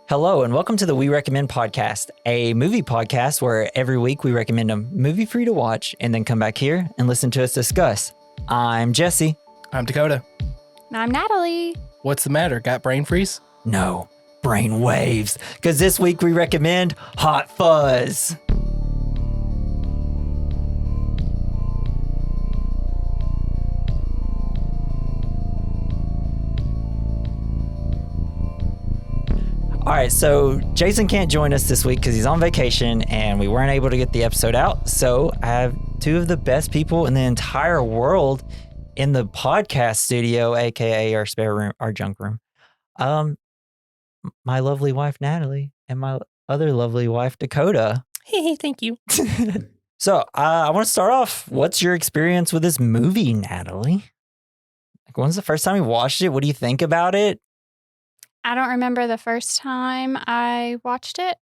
Hello, and welcome to the We Recommend podcast, a movie podcast where every week we recommend a movie for you to watch and then come back here and listen to us discuss. I'm Jesse. I'm Dakota. And I'm Natalie. What's the matter? Got brain freeze? No, brain waves, because this week we recommend Hot Fuzz. All right, so Jason can't join us this week because he's on vacation and we weren't able to get the episode out. So I have two of the best people in the entire world in the podcast studio, aka our spare room, our junk room. My lovely wife Natalie and my other lovely wife Dakota. Hey, thank you. So I want to start off. What's your experience with this movie, Natalie? Like, when's the first time you watched it? What do you think about it? I don't remember the first time I watched it,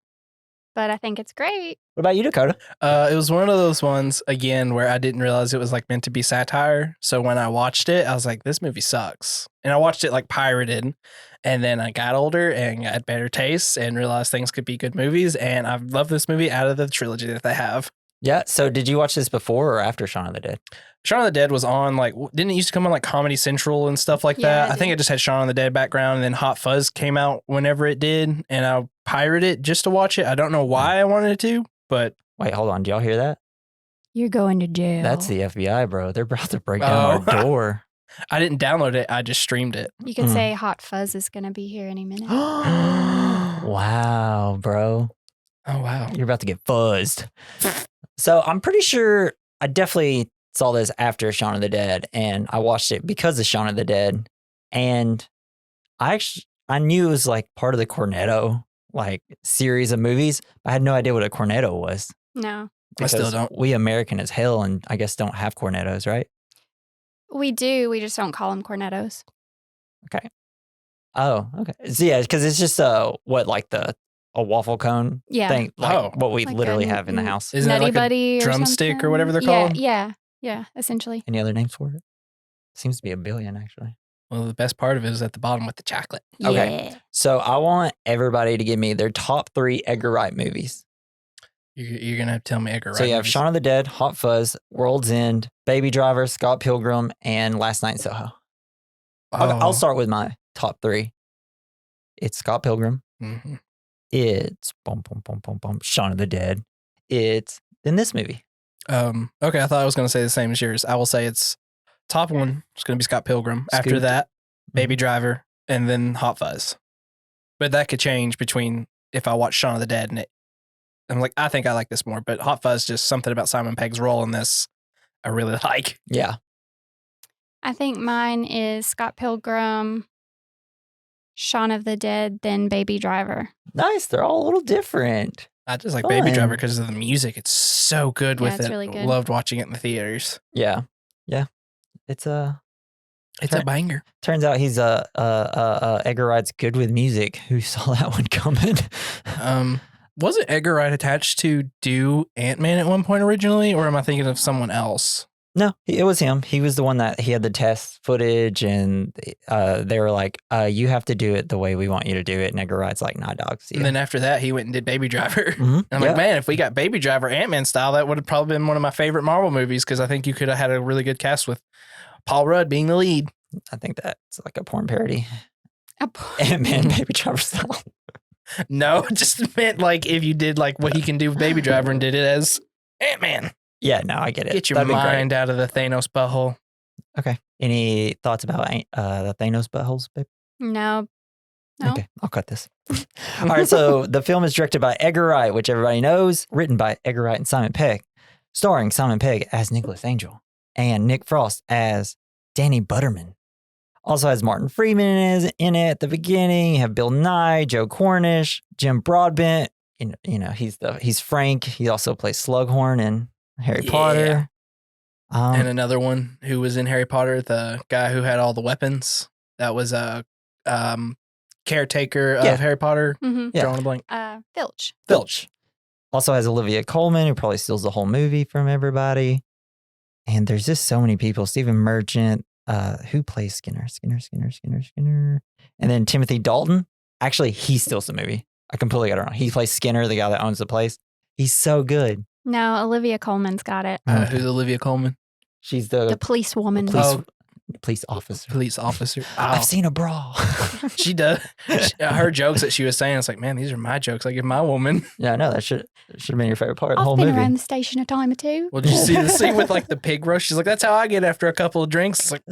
but I think it's great. What about you, Dakota? It was one of those ones, again, where I didn't realize it was like meant to be satire. So when I watched it, I was like, this movie sucks. And I watched it like pirated. And then I got older and got better taste and realized things could be good movies. And I've loved this movie out of the trilogy that they have. Yeah. So did you watch this before or after Shaun of the Dead? Shaun of the Dead was on like, didn't it used to come on like Comedy Central and stuff like that? I think it just had Shaun of the Dead background, and then Hot Fuzz came out whenever it did, and I pirated it just to watch it. I don't know why I wanted to, but. Wait, hold on. Did y'all hear that? You're going to jail. That's the FBI, bro. They're about to break down our door. I didn't download it. I just streamed it. You could say Hot Fuzz is going to be here any minute. Wow, bro. Oh, wow. You're about to get fuzzed. So I'm pretty sure I definitely saw this after Shaun of the Dead, and I watched it because of Shaun of the Dead. And I knew it was like part of the Cornetto like series of movies. I had no idea what a Cornetto was. No. I still don't. We American as hell, and I guess don't have Cornettos, right? We do. We just don't call them Cornettos. Okay. Oh, okay. So yeah, because it's just what, like a waffle cone thing, like what we like literally have in the house. Isn't Nutty it like Buddy a drumstick or whatever they're called? Yeah, essentially. Any other names for it? Seems to be a billion, actually. Well, the best part of it is at the bottom with the chocolate. Okay. Yeah. So I want everybody to give me their top 3 Edgar Wright movies. You're going to have to tell me Edgar Wright. So you have movies. Shaun of the Dead, Hot Fuzz, World's End, Baby Driver, Scott Pilgrim, and Last Night in Soho. I'll start with my top 3. It's Scott Pilgrim. Mm-hmm. It's Shaun of the Dead. It's then this movie. Okay, I thought I was going to say the same as yours. I will say it's top 1. It's going to be Scott Pilgrim. After Scoot. that, Baby Driver, and then Hot Fuzz. But that could change between if I watch Shaun of the Dead and it. I'm like, I think I like this more. But Hot Fuzz, just something about Simon Pegg's role in this, I really like. Yeah. I think mine is Scott Pilgrim, Shaun of the Dead, then Baby Driver. Nice. They're all a little different. I just like Fun. Baby Driver because of the music. It's so good with it's it. really good. Loved watching it in the theaters. Yeah. Yeah. It's a banger. Turns out he's Edgar Wright's good with music. Who saw that one coming? Wasn't Edgar Wright attached to do Ant-Man at one point originally, or am I thinking of someone else? No, it was him. He was the one that he had the test footage, and they were like, "You have to do it the way we want you to do it." And Edgar Wright's like, "Nah, dog." And then after that, he went and did Baby Driver. Mm-hmm. And I'm like, man, if we got Baby Driver Ant-Man style, that would have probably been one of my favorite Marvel movies because I think you could have had a really good cast with Paul Rudd being the lead. I think that's like a porn parody. Ant-Man, Baby Driver style. No, just meant like if you did like what he can do with Baby Driver and did it as Ant-Man. Yeah, no, I get it. Get your That'd be great. mind out of the Thanos butthole. Okay. Any thoughts about the Thanos buttholes, babe? No. Okay, I'll cut this. All right, so the film is directed by Edgar Wright, which everybody knows, written by Edgar Wright and Simon Pegg, starring Simon Pegg as Nicholas Angel and Nick Frost as Danny Butterman. Also has Martin Freeman in it at the beginning. You have Bill Nye, Joe Cornish, Jim Broadbent. You know, he's Frank. He also plays Slughorn in Harry Potter. And another one who was in Harry Potter, the guy who had all the weapons. That was a caretaker of Harry Potter. Mm-hmm. Drawing a blank. Filch. Also has Olivia Colman, who probably steals the whole movie from everybody. And there's just so many people. Stephen Merchant, who plays Skinner. And then Timothy Dalton. Actually, he steals the movie. I completely got it wrong. He plays Skinner, the guy that owns the place. He's so good. No, Olivia Colman's got it. Who's Olivia Colman? She's The police woman. police officer. Police officer. I've seen a bra. She does. Her jokes that she was saying, it's like, man, these are my jokes. I give my woman. Yeah, I know. That should have been your favorite part of the I've whole been movie. around the station a time or two. Well, did you see the scene with like the pig roast? She's like, that's how I get after a couple of drinks. It's like,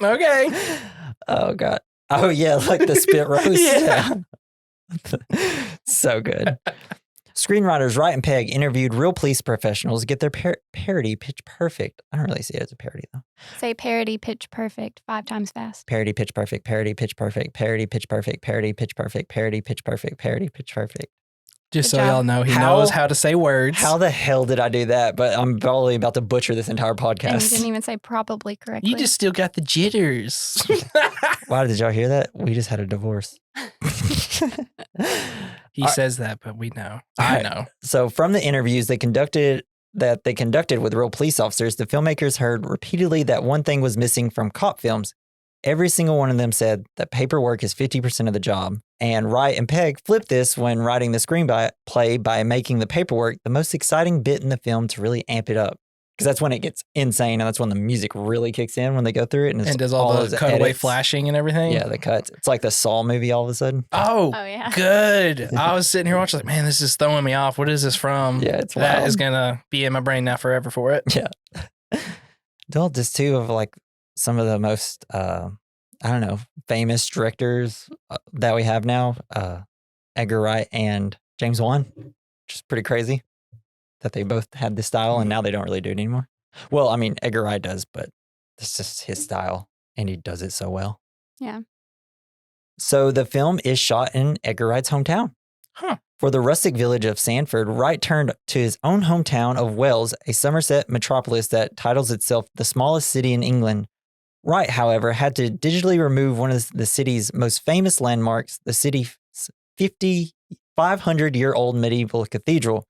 okay. Oh, God. Oh, yeah, like the spit roast. Yeah. So good. Screenwriters Wright and Pegg interviewed real police professionals to get their parody pitch perfect. I don't really see it as a parody, though. Say parody pitch perfect 5 times fast. Parody pitch perfect, parody pitch perfect, parody pitch perfect, parody pitch perfect, parody pitch perfect, parody pitch perfect. Just Good so job. y'all know, he knows how to say words. How the hell did I do that? But I'm probably about to butcher this entire And you podcast. didn't even say probably correctly. You just still got the jitters. Wow, did y'all hear that? We just had a divorce. He says that, but we know. I know. So from the interviews they conducted with real police officers, the filmmakers heard repeatedly that one thing was missing from cop films. Every single one of them said that paperwork is 50% of the job. And Wright and Pegg flipped this when writing the screenplay by making the paperwork the most exciting bit in the film to really amp it up. Because that's when it gets insane, and that's when the music really kicks in when they go through it. And does all the those cutaway edits. flashing and everything? Yeah, the cuts. It's like the Saw movie all of a sudden. Oh, yeah. good. I was sitting here watching like, man, this is throwing me off. What is this from? Yeah, it's That wild. is going to be in my brain now forever for it. Yeah. Well, just two of like some of the most, famous directors that we have now, Edgar Wright and James Wan, which is pretty crazy that they both had this style and now they don't really do it anymore. Well, I mean, Edgar Wright does, but it's just his style and he does it so well. Yeah. So the film is shot in Edgar Wright's hometown. Huh. For the rustic village of Sanford, Wright turned to his own hometown of Wells, a Somerset metropolis that titles itself the smallest city in England. Wright, however, had to digitally remove one of the city's most famous landmarks, the city's 500-year-old medieval cathedral.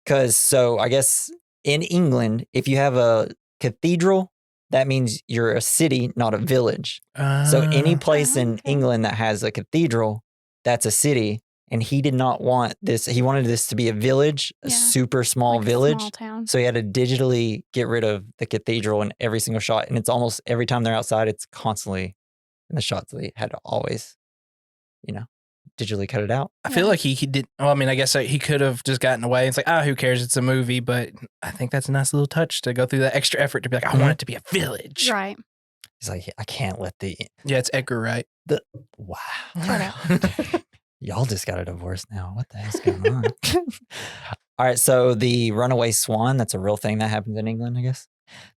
Because, I guess in England, if you have a cathedral, that means you're a city, not a village. So any place in okay. England that has a cathedral, that's a city. And he did not want this. He wanted this to be a village, a Yeah. super small Like a village. small town. So he had to digitally get rid of the cathedral in every single shot. And it's almost every time they're outside, it's constantly in the shots. They had to always, digitally cut it out. I feel like he did. Well, I mean, I guess he could have just gotten away. It's like, who cares? It's a movie. But I think that's a nice little touch to go through that extra effort to be like, I want it to be a village. Right. He's like, I can't let Yeah, it's Edgar Wright. wow. Cut Y'all just got a divorce now. What the hell's going on? All right. So the runaway swan, that's a real thing that happens in England, I guess.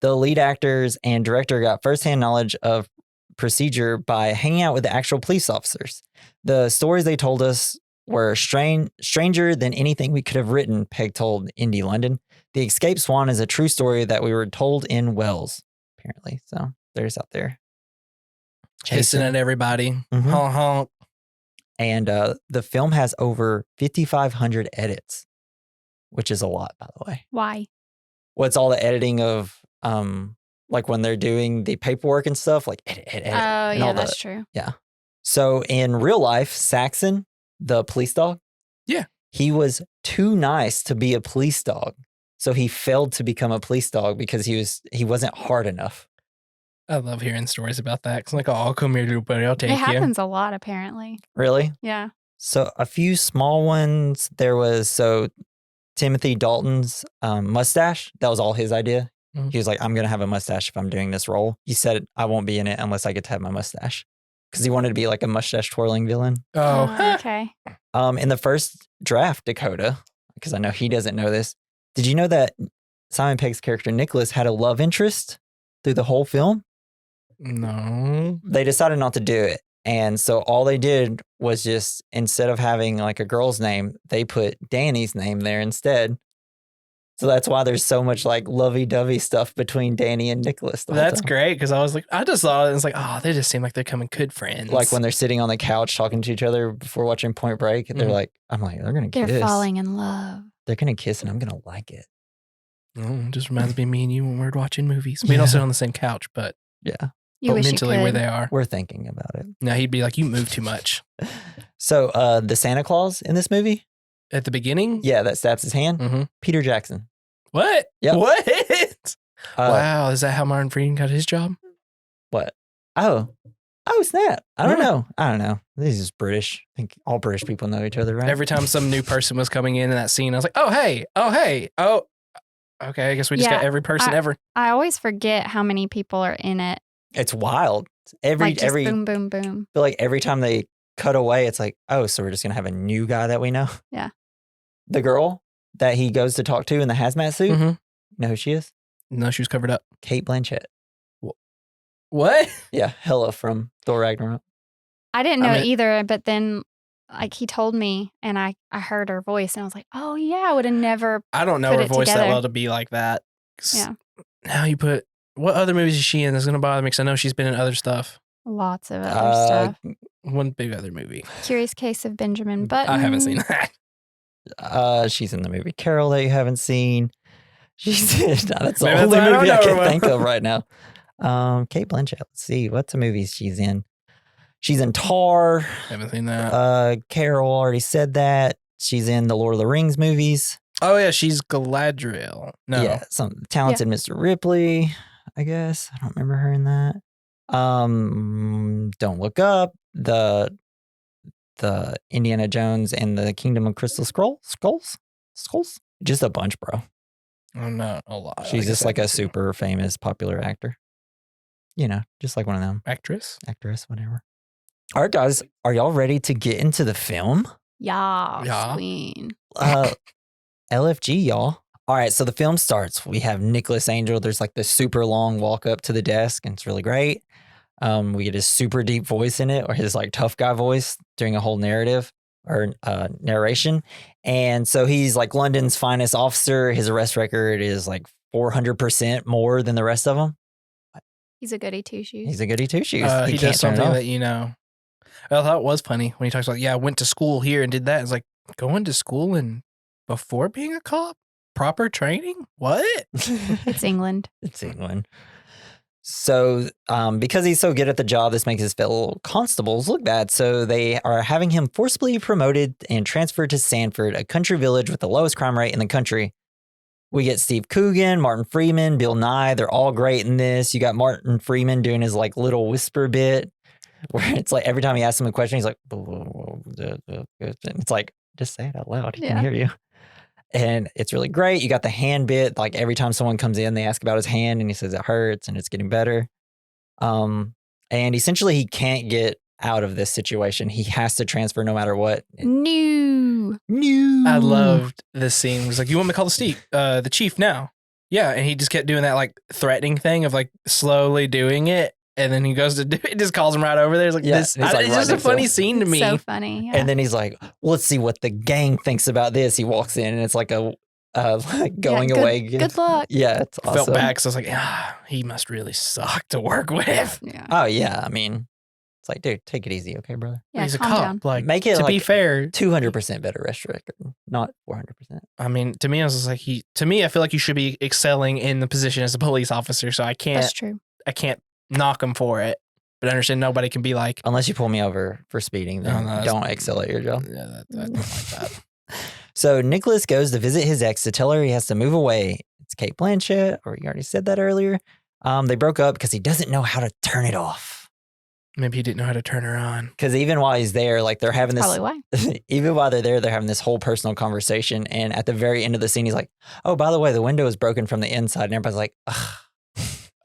The lead actors and director got firsthand knowledge of procedure by hanging out with the actual police officers. The stories they told us were stranger than anything we could have written, Pegg told Indie London. The escaped swan is a true story that we were told in Wells, apparently. So they're just out there Chasing at everybody. Mhm. Honk, honk. And the film has over 5,500 edits, which is a lot, by the way. Why? What's all the editing of, like when they're doing the paperwork and stuff, like edit. Oh, and yeah, all that's true. So in real life, Saxon, the police dog, Yeah. he was too nice to be a police dog. So he failed to become a police dog because he wasn't hard enough. I love hearing stories about that. Cause I'm like, oh, come here, little buddy. I'll take It you. happens a lot, apparently. Really? Yeah. So a few small ones. There was Timothy Dalton's mustache. That was all his idea. Mhm. He was like, I'm going to have a mustache if I'm doing this role. He said, I won't be in it unless I get to have my mustache. Because he wanted to be like a mustache twirling villain. Oh, Okay. In the first draft, Dakota, because I know he doesn't know this, did you know that Simon Pegg's character Nicholas had a love interest through the whole film? no. They decided not to do it. And so all they did was just, instead of having like a girl's name, they put Danny's name there instead. So that's why there's so much like lovey-dovey stuff between Danny and Nicholas. the whole That's time. great. Cause I was like, I just saw it and it's like, oh, they just seem like they're coming good friends. Like when they're sitting on the couch talking to each other before watching Point Break, and they're Mhm. like, I'm like, they're going to They're kiss. falling in love. They're going to kiss and I'm going to like it. It just reminds me of me and you when we're watching movies. We don't sit on the same couch, but Yeah. You wish mentally you where could. they are. We're thinking about it. Now he'd be like, you move too much. So the Santa Claus in this movie, At the beginning? yeah, that stabs his hand, Mm-hmm. Peter Jackson. What? Yep. What? Uh, Wow. Is that how Martin Freeman got his job? What? Oh, snap! I don't Yeah. know. This is British. I think all British people know each other, right? Every time some new person was coming in that scene, I was like, oh, hey. Okay, I guess we just got every person ever. I always forget how many people are in it. It's wild. Every boom, boom, boom. I feel like every time they cut away, it's like, oh, so we're just gonna have a new guy that we know. Yeah. The girl that he goes to talk to in the hazmat suit. Mm-hmm. You know who she is? No, she was covered up. Kate Blanchett. What? Yeah, Hela from Thor Ragnarok. I didn't know either, but then like he told me and I heard her voice and I was like, oh yeah, I would have never. I don't know put her it voice that together. well to be like that. Yeah. Now you put, what other movies is she in that's going to bother me? Because I know she's been in other stuff. Lots of other stuff. One big other movie. Curious Case of Benjamin Button. I haven't seen that. She's in the movie Carol that you haven't seen. She's in, that's the Maybe only that's why I don't movie I know can her think of right now. Kate Blanchett. Let's see. What's the movies she's in? She's in Tar. Haven't seen that. Carol already said that. She's in the Lord of the Rings movies. Oh, yeah, she's Galadriel. No. Yeah, some Talented Mr. Ripley, I guess. I don't remember her in that. Don't Look Up. The Indiana Jones and the Kingdom of Crystal Skulls. Just a bunch, bro. I'm not a lot. She's just like a super famous, popular actor. You know, just like one of them. Actress, whatever. All right, guys, are y'all ready to get into the film? Yeah. Queen. LFG, y'all. All right, so the film starts. We have Nicholas Angel. There's like this super long walk up to the desk, and it's really great. We get his super deep voice in it, or his like tough guy voice during a whole narrative or narration. And so he's like London's finest officer. His arrest record is like 400% more than the rest of them. He's a goody two shoes. He's a goody two shoes. he can't does turn it something off. that, you know, I thought was funny when he talks about, I went to school here and did that. It's like, going to school and before being a cop? Proper training? What? It's England. It's England. So because he's so good at the job, this makes his fellow constables look bad. So they are having him forcibly promoted and transferred to Sanford, a country village with the lowest crime rate in the country. We get Steve Coogan, Martin Freeman, Bill Nye. They're all great in this. You got Martin Freeman doing his like little whisper bit where it's like every time he asks him a question, he's like, it's like, just say it out loud. He can hear you. And it's really great. You got the hand bit. Like every time someone comes in, they ask about his hand and he says it hurts and it's getting better. And essentially he can't get out of this situation. He has to transfer no matter what. No. I loved this scene. It was like, you want me to call the chief now? Yeah. And he just kept doing that like threatening thing of like slowly doing it. And then he goes to do it, just calls him right over there. It's like this. It's like it's right just a next to funny him. scene to me. So funny. Yeah. And then he's like, let's see what the gang thinks about this. He walks in and it's like a like going away gift. Good luck. Yeah, it's awesome. Felt bad because I was like, he must really suck to work with. Yeah. Oh yeah, I mean, it's like, dude, take it easy, okay, brother. Yeah, He's a calm cop. down. Like, Make it to like be fair, 200% better arrest record, not 400%. I mean, to me, I was just like, I feel like you should be excelling in the position as a police officer. So I That's true. can't knock him for it. But I understand nobody can be like, Unless you pull me over for speeding, then No, don't excel at your job. yeah, I don't like that. So Nicholas goes to visit his ex to tell her he has to move away. It's Kate Blanchett, or you already said that earlier. They broke up because he doesn't know how to turn it off. Maybe he didn't know how to turn her on. Because even while he's there, like they're having this, Probably why. even while they're there, they're having this whole personal conversation. And at the very end of the scene, he's like, oh, by the way, the window is broken from the inside. And everybody's like, ugh.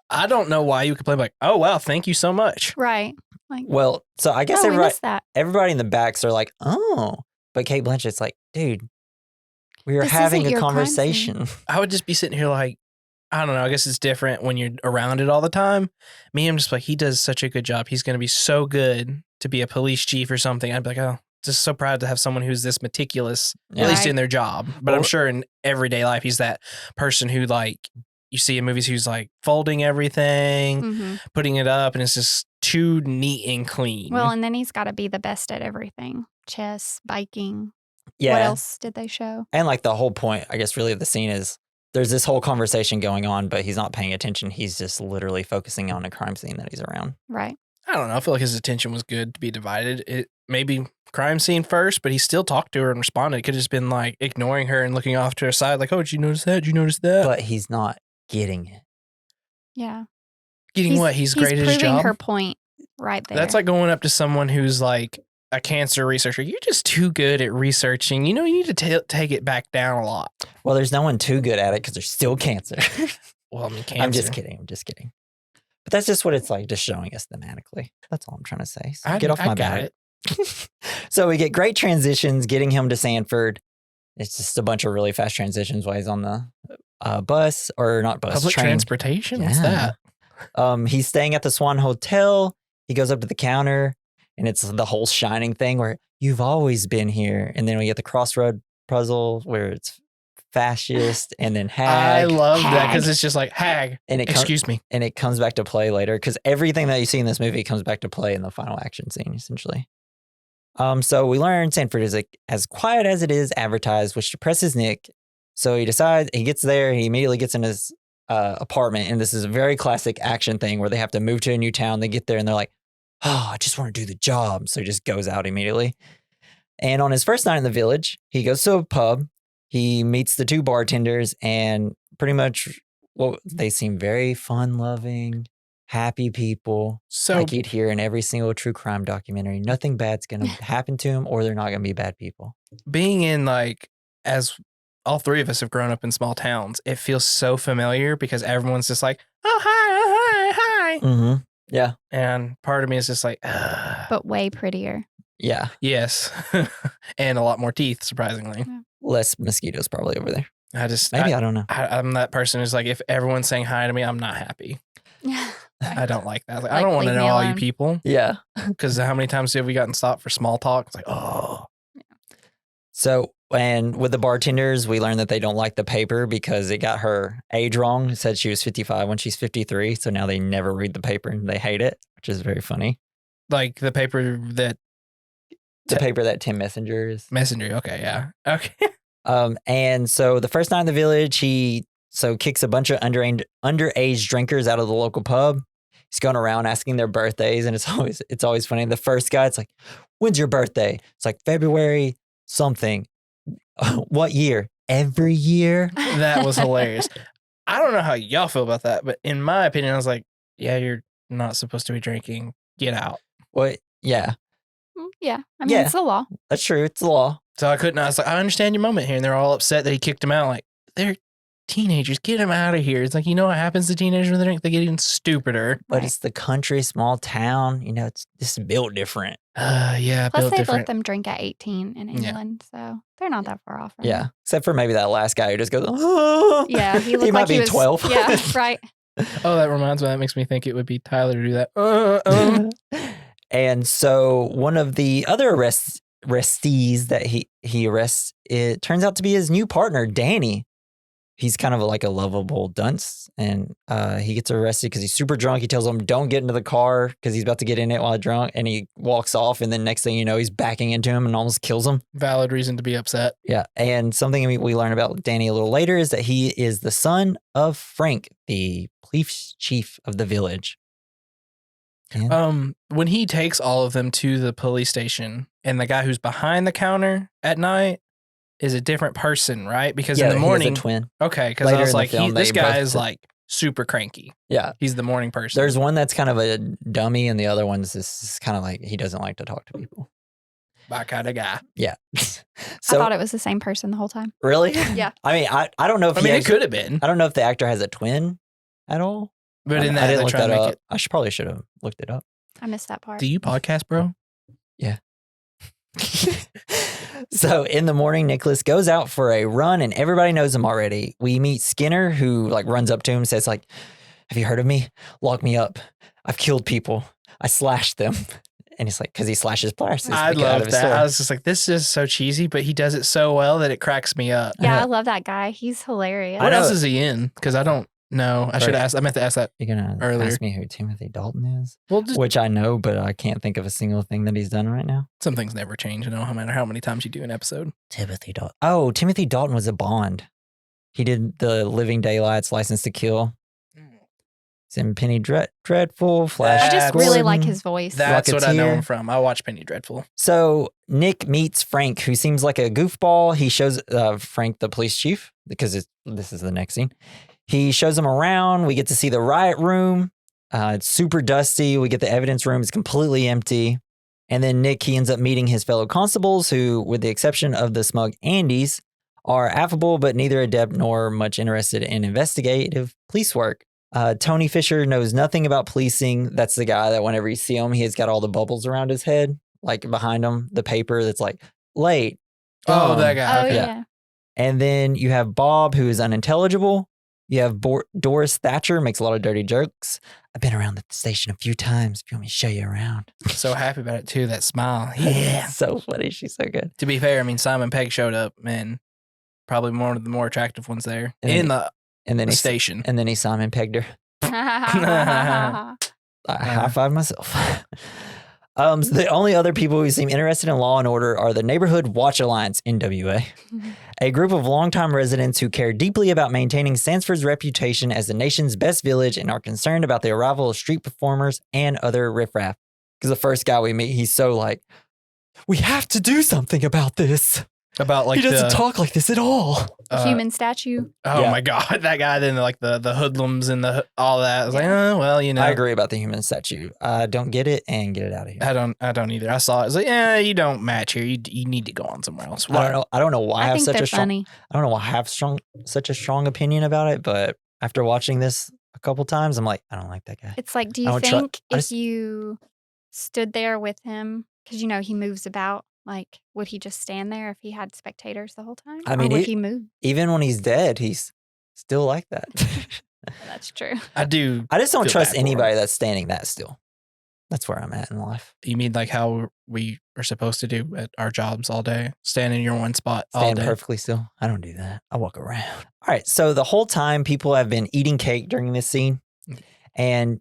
I don't know why you complain like, oh, wow, thank you so much. Right. Like, Well, so I guess we missed that. everybody in the backs are like, oh. But Kate Blanchett's like, dude, we were This having isn't a your crime conversation. I would just be sitting here like, I don't know. I guess it's different when you're around it all the time. Me, I'm just like, he does such a good job. He's going to be so good to be a police chief or something. I'd be like, oh, just so proud to have someone who's this meticulous, Yeah. at least Right. in their job. But I'm sure in everyday life, he's that person who like, you see in movies who's like folding everything, Mhm. putting it up, and it's just too neat and clean. Well, and then he's got to be the best at everything. Chess, biking. Yeah. What else did they show? And like the whole point, I guess, really of the scene is there's this whole conversation going on, but he's not paying attention. He's just literally focusing on a crime scene that he's around. Right. I don't know. I feel like his attention was good to be divided. maybe crime scene first, but he still talked to her and responded. It could have just been like ignoring her and looking off to her side, like, "Oh, did you notice that? Did you notice that?" But he's not getting it. Yeah. Getting what? He's great at his proving job. her point right there. That's like going up to someone who's like a cancer researcher. You're just too good at researching. You need to take it back down a lot. Well, there's no one too good at it because there's still cancer. Well, I mean, cancer. I'm just kidding. But that's just what it's like, just showing us thematically. That's all I'm trying to say. So get off my back. So we get great transitions, getting him to Sanford. It's just a bunch of really fast transitions while he's on the bus, or not bus, Public train. transportation? What's that? He's staying at the Swan Hotel. He goes up to the counter, and it's the whole Shining thing where you've always been here. And then we get the crossroad puzzle where it's fascist and then hag. I love that because it's just like hag. And Excuse me. And it comes back to play later because everything that you see in this movie comes back to play in the final action scene, essentially. So we learn Sanford is like as quiet as it is advertised, which depresses Nick. So he decides, he gets there, he immediately gets in his apartment, and this is a very classic action thing where they have to move to a new town. They get there and they're like, "Oh, I just want to do the job." So he just goes out immediately. And on his first night in the village, he goes to a pub. He meets the two bartenders, and pretty much, well, they seem very fun-loving, happy people. So Like you'd hear in every single true crime documentary. Nothing bad's going to happen to them, or they're not going to be bad people. being in like, as all three of us have grown up in small towns, it feels so familiar because everyone's just like, "Oh, hi. Mm-hmm. Yeah. And part of me is just like, but way prettier. Yeah. yes. And a lot more teeth, surprisingly. Less mosquitoes probably over there. I just, Maybe, I don't know. I'm that person who's like, if everyone's saying hi to me, I'm not happy. I don't like that. Like, I Like, don't want to leave know me all you alone. people. Yeah. Because how many times have we gotten stopped for small talk? It's like, oh. So, and with the bartenders, we learned that they don't like the paper because it got her age wrong. It said she was 55 when she's 53. So now they never read the paper and they hate it, which is very funny. Like the paper that The paper that Tim Messenger is. Messenger. Okay. Yeah. Okay. And so the first night in the village, he kicks a bunch of underage drinkers out of the local pub. He's going around asking their birthdays, and it's always funny. The first guy, it's like, "When's your birthday?" It's like February something. What year? Every year. That was hilarious. I don't know how y'all feel about that, but in my opinion, I was like, yeah, you're not supposed to be drinking. Get out. What? Yeah, Yeah. I mean, it's the law. that's true. It's the law. So I was like, I understand your moment here. And they're all upset that he kicked him out. Like, they're teenagers. Get them out of here. It's like, you know what happens to teenagers when they drink? They get even stupider. But Right. it's the country, small town. It's built different. Yeah, Plus, built they've different. let them drink at 18 in England, so they're not that far off. From Yeah, it. except for maybe that last guy who just goes, "Oh." Yeah, he looked He might like be he was 12. Yeah, right. Oh, that reminds me. That makes me think it would be Tyler to do that. And so one of the other arrestees that he arrests, it turns out to be his new partner, Danny. He's kind of like a lovable dunce, and he gets arrested because he's super drunk. He tells him, "Don't get into the car," because he's about to get in it while drunk, and he walks off, and then next thing you know, he's backing into him and almost kills him. Valid reason to be upset. Yeah, and something we learn about Danny a little later is that he is the son of Frank, the police chief of the village. And When he takes all of them to the police station, and the guy who's behind the counter at night is a different person, right? Because in the morning, he has a twin. okay, because Later I was in the like, film, this they guy both- is like super cranky. Yeah, He's the morning person. there's one that's kind of a dummy, and the other one's just kind of like he doesn't like to talk to people. my kind of guy. Yeah. I So thought it was the same person the whole time. really, Yeah. I mean, I don't know if I he mean, it actually- could have been, I don't know if the actor has a twin at all. but in I that, didn't they're look trying that to make up. it. I probably should have looked it up. I missed that part. Do you podcast, bro? So in the morning, Nicholas goes out for a run, and everybody knows him already. We meet Skinner, who like runs up to him and says like, "Have you heard of me? Lock me up. I've killed people. I slashed them." And he's like, because he slashes plasters. I to get out love of his that. sword. I was just like, this is so cheesy, but he does it so well that it cracks me up. Yeah, I love that guy. He's hilarious. What know. else is he in? Because I don't know. I should Right. ask. I meant to ask that. You're gonna earlier. ask me who Timothy Dalton is, Well, just, which I know, but I can't think of a single thing that he's done right now. some things never change, no matter how many times you do an episode. Timothy Dalton. Oh, Timothy Dalton was a Bond. He did the Living Daylights, License to Kill. He's in Penny Dreadful, Flash. I just really like Gordon. his voice. That's what I know Rocketeer. him from. I watch Penny Dreadful. So Nick meets Frank, who seems like a goofball. He shows Frank the police chief because this is the next scene. He shows him around. We get to see the riot room. It's super dusty. We get the evidence room. It's completely empty. And then Nick, he ends up meeting his fellow constables who, with the exception of the smug Andys, are affable but neither adept nor much interested in investigative police work. Tony Fisher knows nothing about policing. That's the guy that whenever you see him, he has got all the bubbles around his head, like behind him, the paper that's like, late. Oh, dumb. that guy. Oh, Okay. yeah. And then you have Bob, who is unintelligible. You have Doris Thatcher, makes a lot of dirty jokes. I've been around the station a few times. If you want me to show you around. So happy about it too. That smile. Yeah. So funny. She's so good. To be fair, I mean, Simon Pegg showed up, man. Probably one of the more attractive ones there And in then- the And then he station. and then he Simon pegged her. I high five myself. So the only other people who seem interested in law and order are the Neighborhood Watch Alliance, NWA, a group of longtime residents who care deeply about maintaining Sanford's reputation as the nation's best village and are concerned about the arrival of street performers and other riffraff. Because the first guy we meet, he's so like, we have to do something about this. About like he doesn't talk like this at all. Human statue. Oh Yeah. my God, that guy! Then like the hoodlums and all that. I was like, oh well, you know. I agree about the human statue. Don't get it and get it out of here. I don't either. I saw it. I was like, yeah, you don't match here. You need to go on somewhere else. I don't know why I have think such they're a strong funny. I don't know why I have such a strong opinion about it, but after watching this a couple times, I'm like, I don't like that guy. It's like, do I you don't tru- think I if just- you stood there with him, because you know he moves about, like would he just stand there if he had spectators the whole time? I mean, or would he- he move? Even when he's dead, he's still like that. That's true. I do. I just don't Feel trust bad for him. anybody that's standing that still. That's where I'm at in life. You mean like how we are supposed to do at our jobs all day, stand in your one spot all Stand day. perfectly still. I don't do that. I walk around. All right. So the whole time people have been eating cake during this scene. And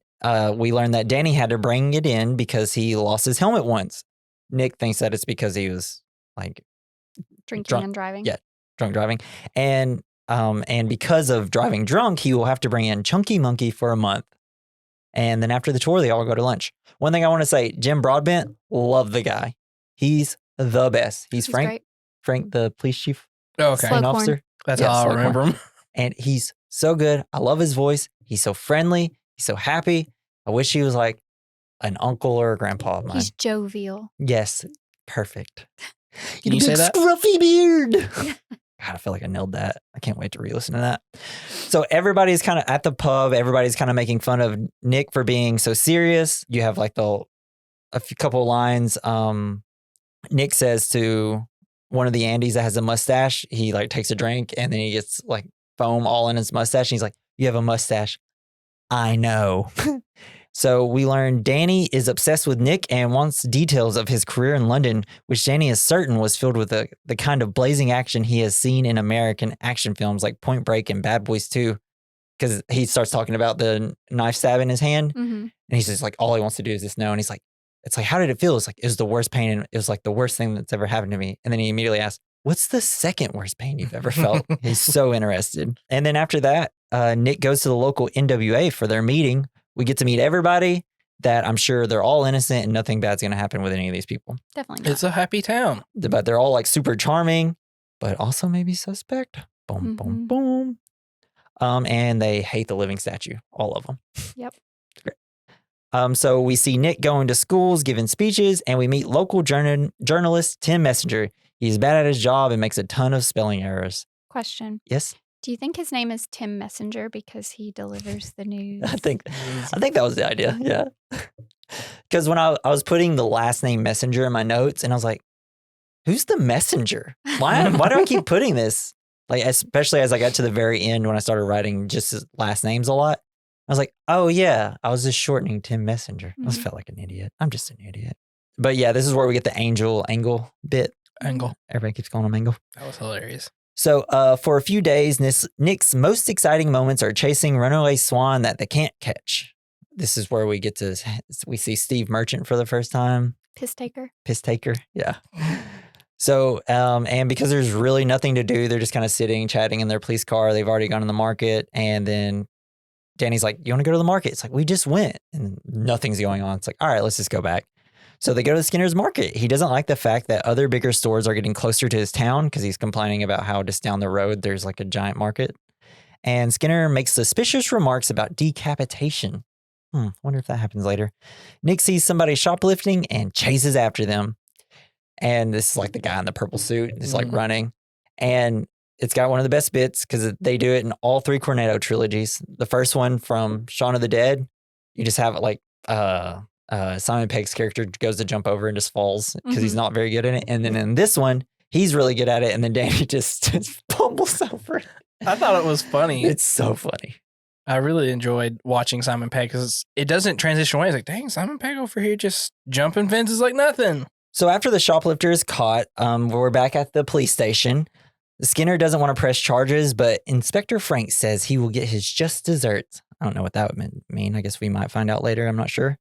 we learned that Danny had to bring it in because he lost his helmet once. Nick thinks that it's because he was like Drinking Drunk- and driving. yeah. drunk driving. And because of driving drunk, he will have to bring in Chunky Monkey for a month. And then after the tour, they all go to lunch. One thing I want to say, Jim Broadbent, love the guy. He's the best. He's Frank, great. Frank, the police chief, Oh, okay, Slow- Slughorn. officer. that's Yeah, how I Slughorn. remember him. And he's so good. I love his voice. He's so friendly. He's so happy. I wish he was like an uncle or a grandpa of mine. He's jovial. Yes, perfect. Can you say big that? Scruffy beard. God, I feel like I nailed that. I can't wait to re-listen to that. So everybody's kind of at the pub. Everybody's kind of making fun of Nick for being so serious. You have like a couple of lines. Nick says to one of the Andys that has a mustache, he like takes a drink and then he gets like foam all in his mustache. And he's like, "You have a mustache." I know. So we learn Danny is obsessed with Nick and wants details of his career in London, which Danny is certain was filled with the kind of blazing action he has seen in American action films like Point Break and Bad Boys 2. Because he starts talking about the knife stab in his hand. Hmm. And he's just like, all he wants to do is just know. And he's like, it's like, how did it feel? It's like, it was the worst pain. And it was like the worst thing that's ever happened to me. And then he immediately asks, what's the second worst pain you've ever felt? He's so interested. And then after that, Nick goes to the local NWA for their meeting. We get to meet everybody that I'm sure they're all innocent and nothing bad's going to happen with any of these people. Definitely not. It's a happy town. But they're all like super charming, but also maybe suspect. Boom, boom, Mhm. boom. And they hate the living statue, all of them. Yep. Great. So we see Nick going to schools, giving speeches, and we meet local journalist Tim Messenger. He's bad at his job and makes a ton of spelling errors. Question. Yes, Do you think his name is Tim Messenger because he delivers the news? I think that was the idea. Yeah. Because when I was putting the last name Messenger in my notes, and I was like, who's the messenger? Why do I keep putting this? Like, especially as I got to the very end when I started writing just his last names a lot. I was like, oh yeah, I was just shortening Tim Messenger. I just Mhm. felt like an idiot. I'm just an idiot. But yeah, this is where we get the angle bit. Angle. Everybody keeps calling him Angle. That was hilarious. So for a few days, Nick's most exciting moments are chasing runaway swan that they can't catch. This is where we see Steve Merchant for the first time. Piss taker. Piss taker. Yeah. So, and because there's really nothing to do, they're just kind of sitting, chatting in their police car. They've already gone to the market. And then Danny's like, you want to go to the market? It's like, we just went and nothing's going on. It's like, all right, let's just go back. So they go to the Skinner's market. He doesn't like the fact that other bigger stores are getting closer to his town because he's complaining about how just down the road there's like a giant market. And Skinner makes suspicious remarks about decapitation. Wonder if that happens later. Nick sees somebody shoplifting and chases after them. And this is like the guy in the purple suit is like running. And it's got one of the best bits because they do it in all 3 Cornetto trilogies. The first one from Shaun of the Dead, you just have it like Simon Pegg's character goes to jump over and just falls because he's not very good in it. And then in this one, he's really good at it. And then Danny just fumbles over it. I thought it was funny. It's so funny. I really enjoyed watching Simon Pegg because it doesn't transition away. It's like, dang, Simon Pegg over here just jumping fences like nothing. So after the shoplifter is caught, we're back at the police station. Skinner doesn't want to press charges, but Inspector Frank says he will get his just desserts. I don't know what that would mean. I guess we might find out later. I'm not sure.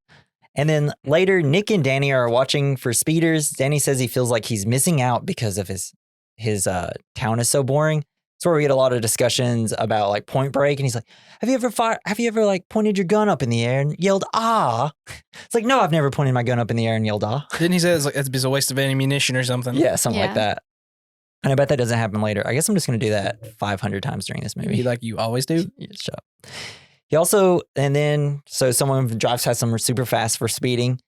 And then later, Nick and Danny are watching for speeders. Danny says he feels like he's missing out because of his town is so boring. It's where we get a lot of discussions about like Point Break. And he's like, have you ever like pointed your gun up in the air and yelled, ah? It's like, no, I've never pointed my gun up in the air and yelled, ah. Didn't he say it's a waste of ammunition or something? Yeah, something like that. And I bet that doesn't happen later. I guess I'm just going to do that 500 times during this movie. Like you always do? Yeah, shut up. He also, so someone drives past him super fast for speeding.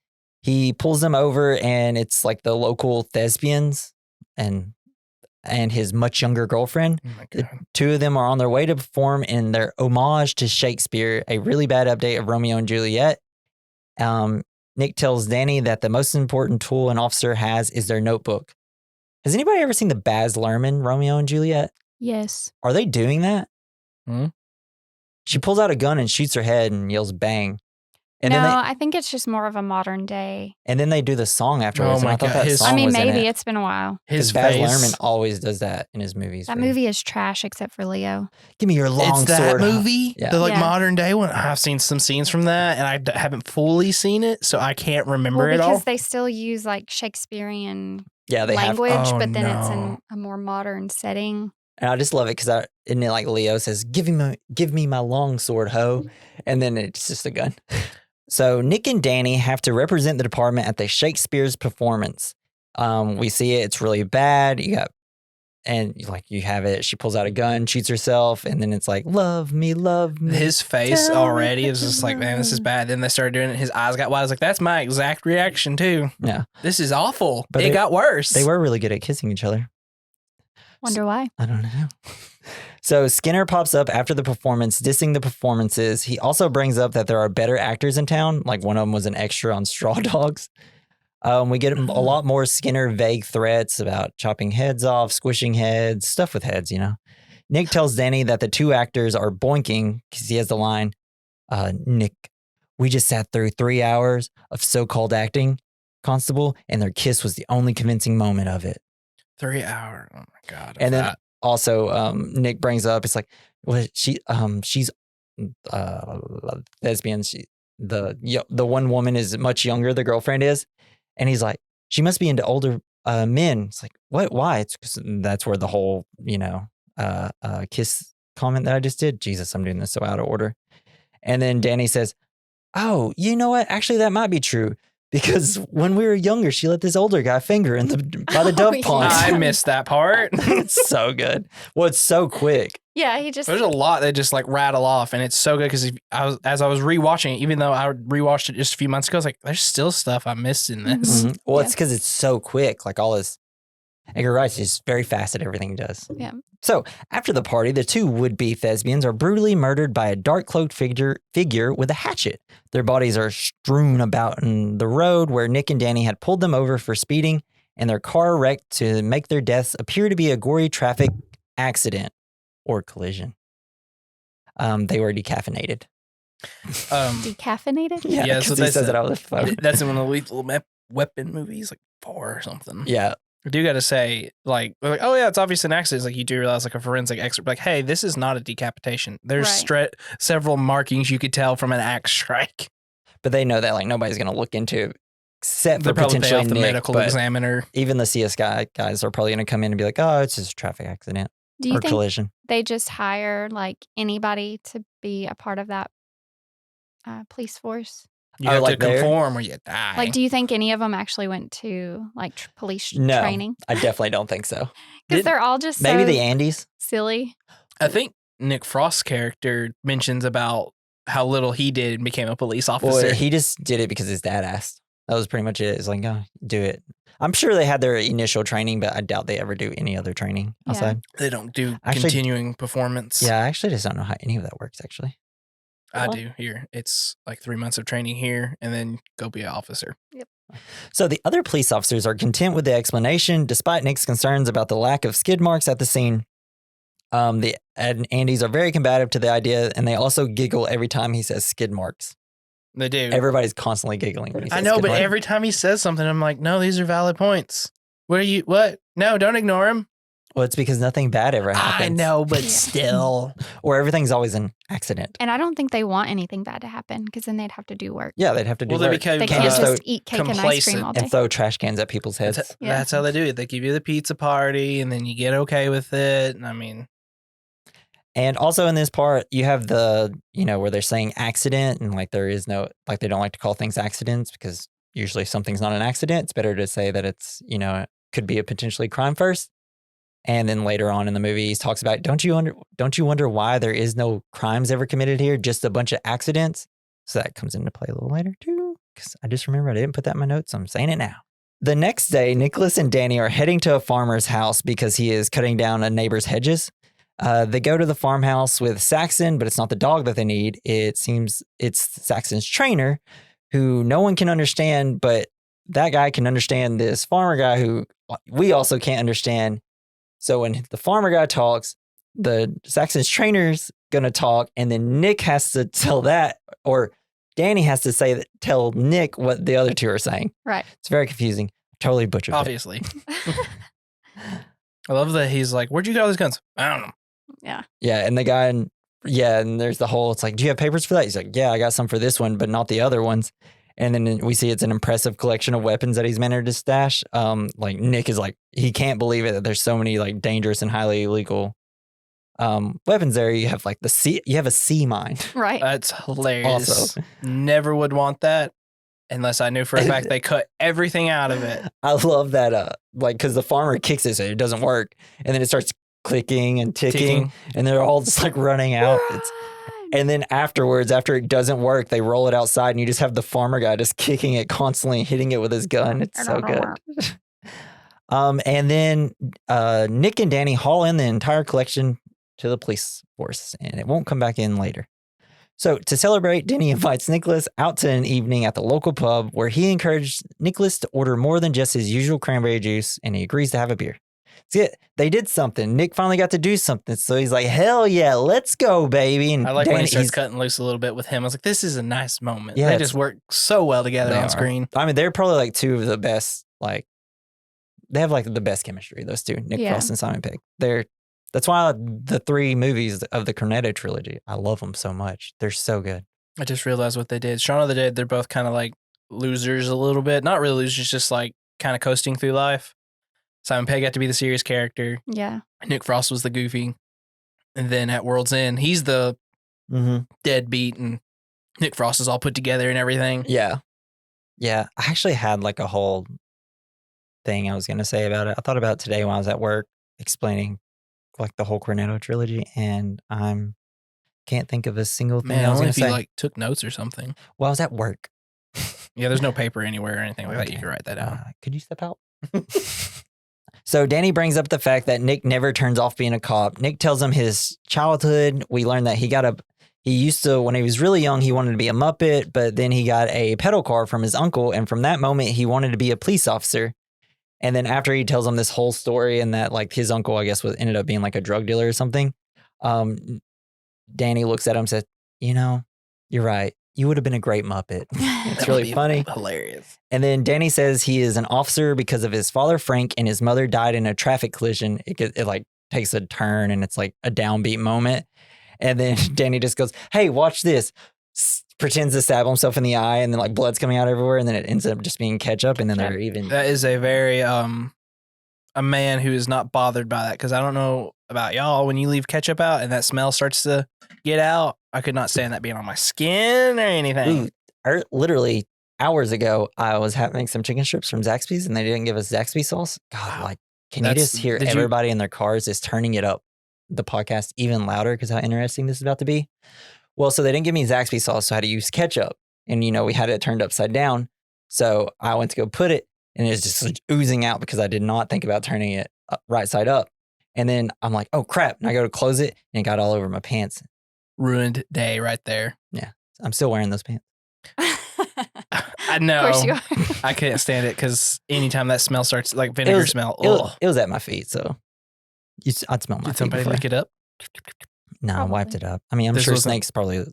He pulls them over and it's like the local thespians and his much younger girlfriend. Oh my The God. 2 of them are on their way to perform in their homage to Shakespeare, a really bad update of Romeo and Juliet. Nick tells Danny that the most important tool an officer has is their notebook. Has anybody ever seen the Baz Luhrmann Romeo and Juliet? Yes. Are they doing that? Hmm? She pulls out a gun and shoots her head and yells bang. And no, then I think it's just more of a modern day. they do the song afterwards. Oh my and I thought God, that song I mean, was in maybe it. it's been a while. His Baz face. Luhrmann always does that in his movies. That movie is trash except for Leo. Give me your long It's that sword. movie? Yeah. The Yeah. modern day one? I've seen some scenes from that and I haven't fully seen it, so I can't remember Well, it all. because they still use like Shakespearean Yeah, they have. language, Oh, but then it's in no. a more modern setting. And I just love it because isn't it like Leo says, give me my long sword, ho. And then it's just a gun. So Nick and Danny have to represent the department at the Shakespeare's performance. We see it. It's really bad. You have it. She pulls out a gun, shoots herself. And then it's like, love me, love me. His face Tell already me is just like, man, this is love. bad. Then they started doing it. His eyes got wide. I was like, that's my exact reaction too. Yeah. This is awful. But it got worse. They were really good at kissing each other. Wonder why? I don't know. So Skinner pops up after the performance, dissing the performances. He also brings up that there are better actors in town. Like one of them was an extra on Straw Dogs. We get a lot more Skinner vague threats about chopping heads off, squishing heads, stuff with heads, you know. Nick tells Danny that the 2 actors are boinking because he has the line, Nick, we just sat through 3 hours of so-called acting, Constable, and their kiss was the only convincing moment of it. 3 hours. Oh my God. And then also, Nick brings up, it's like, well, she's lesbian. The one woman is much younger, the girlfriend is. And he's like, she must be into older men. It's like, what? Why? It's because that's where the whole, kiss comment that I just did. Jesus, I'm doing this so out of order. And then Danny says, oh, you know what? Actually, that might be true. Because when we were younger, she let this older guy finger by the dove yeah. pond. I missed that part. It's so good. Well, it's so quick. Yeah, he just There's a lot that just like rattle off, and it's so good because as I was rewatching it, even though I rewatched it just a few months ago, I was like, there's still stuff I missed in this. Mhm. Well, Yeah. it's because it's so quick. Like all his Edgar Wright is very fast at everything he does. Yeah. So after the party, the 2 would-be thespians are brutally murdered by a dark-cloaked figure with a hatchet. Their bodies are strewn about in the road where Nick and Danny had pulled them over for speeding, and their car wrecked to make their deaths appear to be a gory traffic accident or collision. They were decaffeinated. decaffeinated. Yeah, so 'cause he that's says a- it out of the phone. That's in one of the Lethal Weapon movies, like 4 or something. Yeah. I do got to say, like, oh yeah, it's obviously an accident. It's like you do realize, like a forensic expert, like, hey, this is not a decapitation. There's several markings you could tell from an axe strike. But they know that like nobody's going to look into except They're for probably pay potentially off the Nick, medical but examiner. even the CSI guys are probably going to come in and be like, oh, it's just a traffic accident Do you or think collision. they just hire like anybody to be a part of that police force? You Oh, have like to there? conform or you die. Like, do you think any of them actually went to like police No, training? I definitely don't think so. Because they're all just Maybe so the Andes. silly. I think Nick Frost's character mentions about how little he did and became a police officer. Well, he just did it because his dad asked. That was pretty much it. It's like, oh, do it. I'm sure they had their initial training, but I doubt they ever do any other training Yeah. outside. They don't do Actually- continuing performance. Yeah, I actually just don't know how any of that works, actually. I do here. It's like 3 months of training here and then go be an officer. So the other police officers are content with the explanation, despite Nick's concerns about the lack of skid marks at the scene. The Andes are very combative to the idea, and they also giggle every time he says skid marks. They do. Everybody's constantly giggling when he says I know, skid but marks. every time he says something, I'm like, no, these are valid points. What? No, don't ignore him. Well, it's because nothing bad ever happens. I know, but Yeah. still. Or everything's always an accident. And I don't think they want anything bad to happen because then they'd have to do work. Yeah, they'd have to do Well, they work. become They kind can't of just eat cake and ice cream complacent all day. and throw trash cans at people's heads. That's how they do it. They give you the pizza party and then you get okay with it. And I mean, And also in this part, you have the, where they're saying accident and like there is no, like they don't like to call things accidents because usually if something's not an accident, it's better to say that it's, it could be a potentially crime first. And then later on in the movie, he talks about, don't you wonder why there is no crimes ever committed here, just a bunch of accidents? So that comes into play a little later too, because I just remember I didn't put that in my notes, so I'm saying it now. The next day, Nicholas and Danny are heading to a farmer's house because he is cutting down a neighbor's hedges. They go to the farmhouse with Saxon, but it's not the dog that they need. It seems it's Saxon's trainer, who no one can understand, but that guy can understand this farmer guy who we also can't understand. So when the farmer guy talks, the Saxon's trainer's gonna talk, and then Nick has to tell that, or Danny has to tell Nick what the other two are saying. Right. It's very confusing. Totally butchered it. obviously. I love that he's like, where'd you get all these guns? I don't know. Yeah. Yeah, and the guy, and there's the whole, it's like, do you have papers for that? He's like, yeah, I got some for this one, but not the other ones. And then we see it's an impressive collection of weapons that he's managed to stash. Like Nick is like, he can't believe it that there's so many like dangerous and highly illegal weapons there. You have like you have a sea mine. Right. That's hilarious. Also. Never would want that unless I knew for a fact they cut everything out of it. I love that, because the farmer kicks it so it doesn't work. And then it starts clicking and ticking. And they're all just like running out. And then afterwards, after it doesn't work, they roll it outside and you just have the farmer guy just kicking it constantly, hitting it with his gun. It's so good. And then Nick and Danny haul in the entire collection to the police force and it won't come back in later. So to celebrate, Danny invites Nicholas out to an evening at the local pub where he encouraged Nicholas to order more than just his usual cranberry juice and he agrees to have a beer. See it? They did something. Nick finally got to do something. So he's like, hell yeah, let's go, baby. And I like when he Danny- starts cutting loose a little bit with him. I was like, this is a nice moment. Yeah, They it's- just work so well together They on are. screen. I mean, they're probably like two of the best, they have like the best chemistry, those two, Nick Yeah. Frost and Simon Pegg. That's why the 3 movies of the Cornetto Trilogy, I love them so much. They're so good. I just realized what they did. Shaun of the Dead, they're both kind of like losers a little bit. Not really losers, just like kind of coasting through life. Simon Pegg got to be the serious character. Yeah. Nick Frost was the goofy. And then at World's End, he's the Mm-hmm. deadbeat and Nick Frost is all put together and everything. Yeah. Yeah. I actually had like a whole thing I was going to say about it. I thought about it today when I was at work explaining like the whole Cornetto Trilogy and can't think of a single thing Man, I was only going if to you say. like took notes or something. Well, I was at work. Yeah, there's no paper anywhere or anything like that. You Okay. can write that down. Could you step out? So Danny brings up the fact that Nick never turns off being a cop. Nick tells him his childhood. We learned that he used to, when he was really young, he wanted to be a Muppet, but then he got a pedal car from his uncle. And from that moment, he wanted to be a police officer. And then after he tells him this whole story and that like his uncle, I guess, ended up being like a drug dealer or something. Danny looks at him and says, you're right. You would have been a great Muppet. It's That really would be funny. Hilarious. And then Danny says he is an officer because of his father, Frank, and his mother died in a traffic collision. It like takes a turn and it's like a downbeat moment. And then Danny just goes, hey, watch this. Pretends to stab himself in the eye and then like blood's coming out everywhere. And then it ends up just being ketchup. And then they're even. That is a very, a man who is not bothered by that. Cause I don't know about y'all, when you leave ketchup out and that smell starts to get out, I could not stand that being on my skin or anything. Literally hours ago, I was having some chicken strips from Zaxby's and they didn't give us Zaxby sauce. God, like, can you just hear everybody in their cars is turning it up, the podcast even louder because how interesting this is about to be? Well, so they didn't give me Zaxby sauce, so I had to use ketchup. And, we had it turned upside down. So I went to go put it and it was just oozing out because I did not think about turning it right side up. And then I'm like, oh, crap. And I go to close it and it got all over my pants. Ruined day right there. Yeah. I'm still wearing those pants. I know. Of course you are. I can't stand it because anytime that smell starts, like vinegar smell. It was at my feet, so I'd smell my feet. Did somebody before. lick it up? No, I wiped it up. I mean, I'm sure snakes probably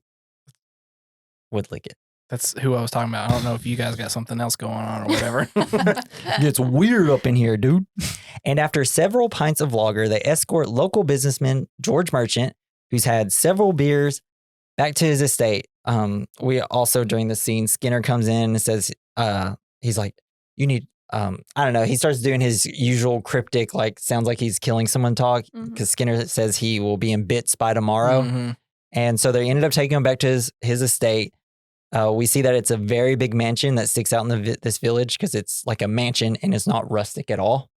would lick it. That's who I was talking about. I don't know if you guys got something else going on or whatever. It's weird up in here, dude. And after several pints of lager, they escort local businessman George Merchant, who's had several beers, back to his estate. We also, during the scene, Skinner comes in and says, he's like, you need, I don't know. He starts doing his usual cryptic, like, sounds like he's killing someone talk, because Skinner says he will be in bits by tomorrow. Mm-hmm. And so they ended up taking him back to his estate. We see that it's a very big mansion that sticks out in this village because it's like a mansion and it's not rustic at all.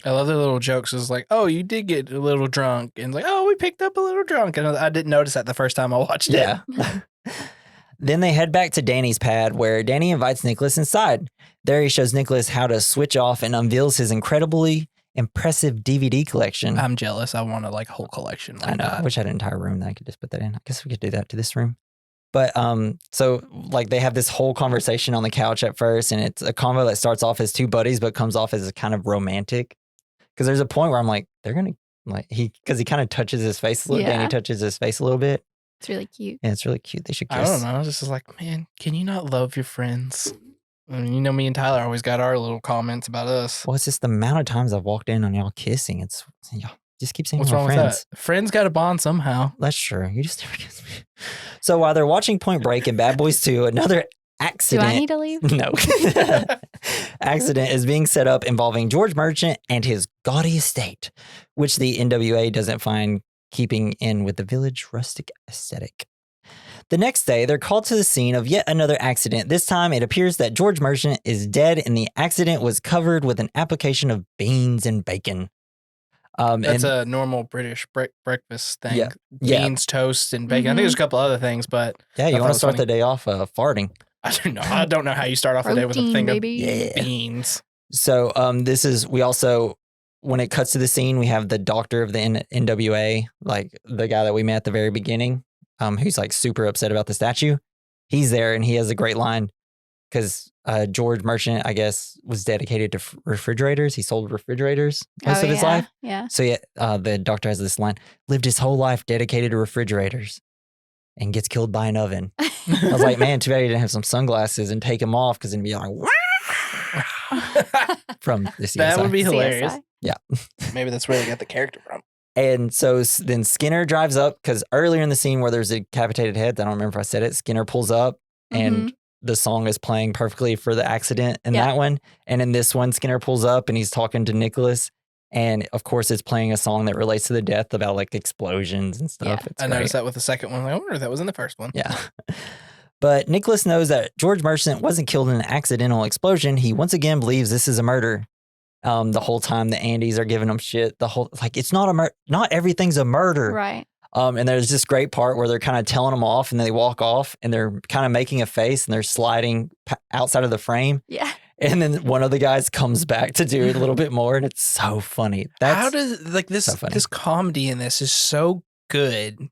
I love their little jokes. It's like, oh, you did get a little drunk. And like, oh, we picked up a little drunk. And I didn't notice that the first time I watched it. Yeah. Then they head back to Danny's pad where Danny invites Nicholas inside. There he shows Nicholas how to switch off and unveils his incredibly impressive DVD collection. I'm jealous. I want a whole collection. I know. I wish I had an entire room that I could just put that in. I guess we could do that to this room. But so like they have this whole conversation on the couch at first, and it's a convo that starts off as two buddies but comes off as a kind of romantic. Because there's a point where I'm like, they're gonna because he kind of touches his face a little. Yeah. Danny touches his face a little bit. It's really cute. Yeah, it's really cute. They should kiss. I don't know. It's just like, man, can you not love your friends? I mean, me and Tyler always got our little comments about us. Well, it's just the amount of times I've walked in on y'all kissing. It's y'all just keep saying what's wrong friends. With that? Friends got to bond somehow. That's true. You just never kiss me. So while they're watching Point Break and Bad Boys 2, another accident. Do I need to leave? No. Accident is being set up involving George Merchant and his gaudy estate, which the NWA doesn't find keeping in with the village rustic aesthetic. The next day, they're called to the scene of yet another accident. This time, it appears that George Merchant is dead and the accident was covered with an application of beans and bacon. That's a normal British breakfast thing. Yeah. Beans, toast, and bacon. I think there's a couple other things, but... Yeah, you want to start the day off farting. I don't know how you start off the day with a thing of beans. So we also, when it cuts to the scene, we have the doctor of the NWA, like the guy that we met at the very beginning, who's like super upset about the statue. He's there and he has a great line because George Merchant, I guess, was dedicated to refrigerators. He sold refrigerators most of his life. Yeah. So the doctor has this line, lived his whole life dedicated to refrigerators and gets killed by an oven. I was like, man, too bad he didn't have some sunglasses and take them off because it'd be like, from the CSI. That would be hilarious. CSI? Yeah. Maybe that's where they got the character from. And so then Skinner drives up because earlier in the scene where there's a decapitated head, I don't remember if I said it, Skinner pulls up and the song is playing perfectly for the accident in that one. And in this one, Skinner pulls up and he's talking to Nicholas. And of course, it's playing a song that relates to the death about like explosions and stuff. Yeah. I noticed that with the second one. I wonder if that was in the first one. Yeah. But Nicholas knows that George Merchant wasn't killed in an accidental explosion. He once again believes this is a murder. The whole time the Andes are giving him shit. It's not a murder. Not everything's a murder. Right. And there's this great part where they're kind of telling them off and then they walk off and they're kind of making a face and they're sliding outside of the frame. Yeah. And then one of the guys comes back to do it a little bit more, and it's so funny. How does this comedy in this is so good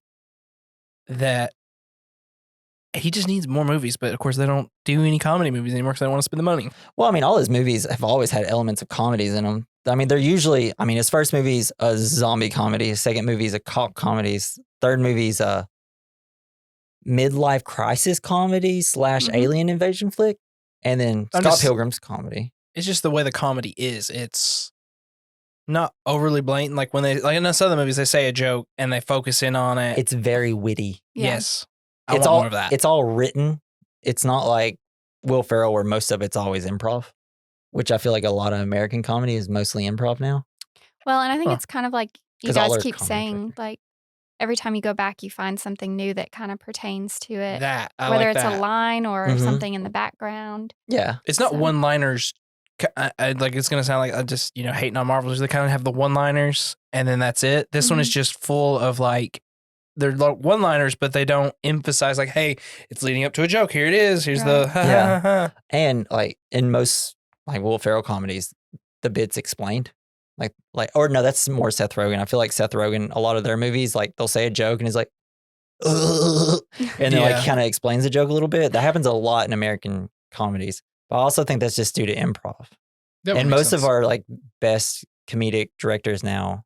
that he just needs more movies, but of course they don't do any comedy movies anymore because they don't want to spend the money. Well, I mean, all his movies have always had elements of comedies in them. I mean, they're usually, his first movie's a zombie comedy, his second movie's a cop comedy, third movie's a midlife crisis comedy / alien invasion flick. And then Scott Pilgrim's comedy. It's just the way the comedy is. It's not overly blatant. Like when in some other movies, they say a joke and they focus in on it. It's very witty. Yeah. Yes. I want more of that. It's all written. It's not like Will Ferrell where most of it's always improv, which I feel like a lot of American comedy is mostly improv now. Well, and I think it's kind of like you guys keep saying, like every time you go back, you find something new that kind of pertains to it. That I Whether like it's that. a line or Mhm. something in the background. Yeah. It's not So- one-liners. Like it's gonna sound like I just hating on Marvel. They kind of have the one-liners and then that's it. This one is just full of like they're like one-liners, but they don't emphasize like, hey, it's leading up to a joke. Here it is. Here's the Yeah. And like in most like Will Ferrell comedies, the bits explained. Like or no, that's more Seth Rogen. I feel like Seth Rogen, a lot of their movies, like they'll say a joke and he's like, ugh, and then like kind of explains the joke a little bit. That happens a lot in American comedies. But I also think that's just due to improv. That would And make most sense. of our like best comedic directors now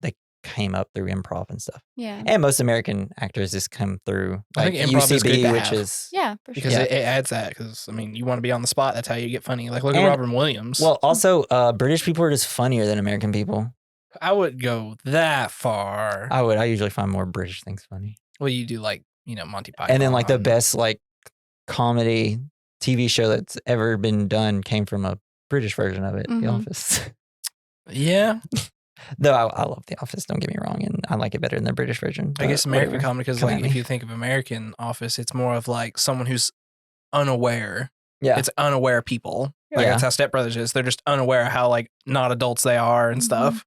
they came up through improv and stuff. Yeah. And most American actors just come through I like think improv is good UCB, to which have. is Yeah, for sure. because it adds that. Because I mean, you want to be on the spot. That's how you get funny. Like look at And- Robin Williams. well, also British people are just funnier than American people. I would go that far. I usually find more British things funny. Well, you do like Monty Python, And then like the best like comedy TV show that's ever been done came from a British version of it, The Mhm. Office. Yeah, Though I love The Office, don't get me wrong, and I like it better than the British version. I but guess American whatever. comedy because Come like at if me. you think of American Office, it's more of like someone who's unaware. Yeah. It's unaware people. Like Yeah. that's how Step Brothers is. They're just unaware how like not adults they are and Mhm. stuff.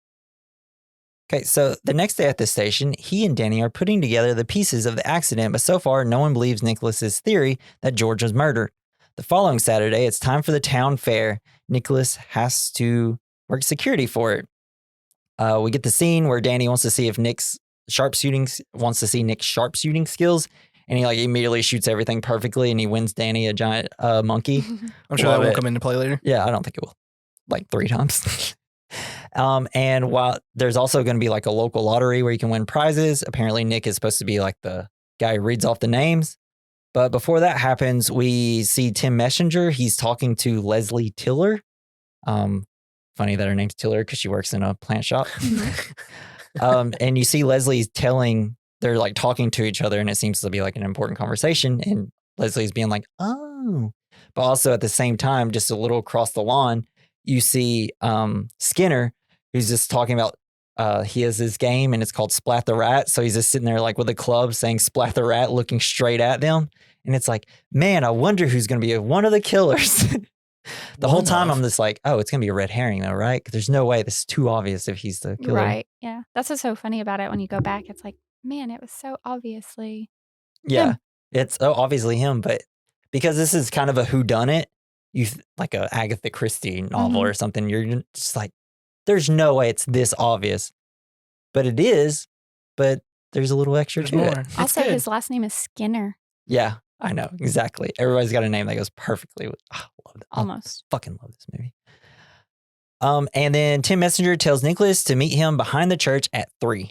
Okay, so the next day at the station, he and Danny are putting together the pieces of the accident, but so far, no one believes Nicholas's theory that George was murdered. The following Saturday, it's time for the town fair. Nicholas has to work security for it. We get the scene where Danny wants to see if Nick's sharpshooting skills, and he like immediately shoots everything perfectly, and he wins Danny a giant monkey. I'm sure Love that will it. come into play later. Yeah, I don't think it will. Like 3 times. And while there's also going to be like a local lottery where you can win prizes, apparently Nick is supposed to be like the guy who reads off the names. But before that happens, we see Tim Messenger. He's talking to Leslie Tiller. Funny that her name's Tiller because she works in a plant shop. And you see Leslie's they're like talking to each other, and it seems to be like an important conversation. And Leslie's being like, oh. But also at the same time, just a little across the lawn, you see Skinner, who's just talking about he has his game and it's called Splat the Rat. So he's just sitting there like with a club saying Splat the Rat, looking straight at them. And it's like, man, I wonder who's going to be one of the killers. The whole time I'm just like, oh, it's going to be a red herring though, right? Because there's no way this is too obvious if he's the killer. Right. Yeah. That's what's so funny about it when you go back. It's like, man, it was so obviously. Yeah. him. It's obviously him, but because this is kind of a whodunit, like a Agatha Christie novel or something, you're just like, there's no way it's this obvious. But it is, but there's a little extra There's to more. it. It's Also, good. his last name is Skinner. Yeah, I know. Exactly. Everybody's got a name that goes perfectly with, I love it. I Almost. fucking love this movie. And then Tim Messenger tells Nicholas to meet him behind the church at 3.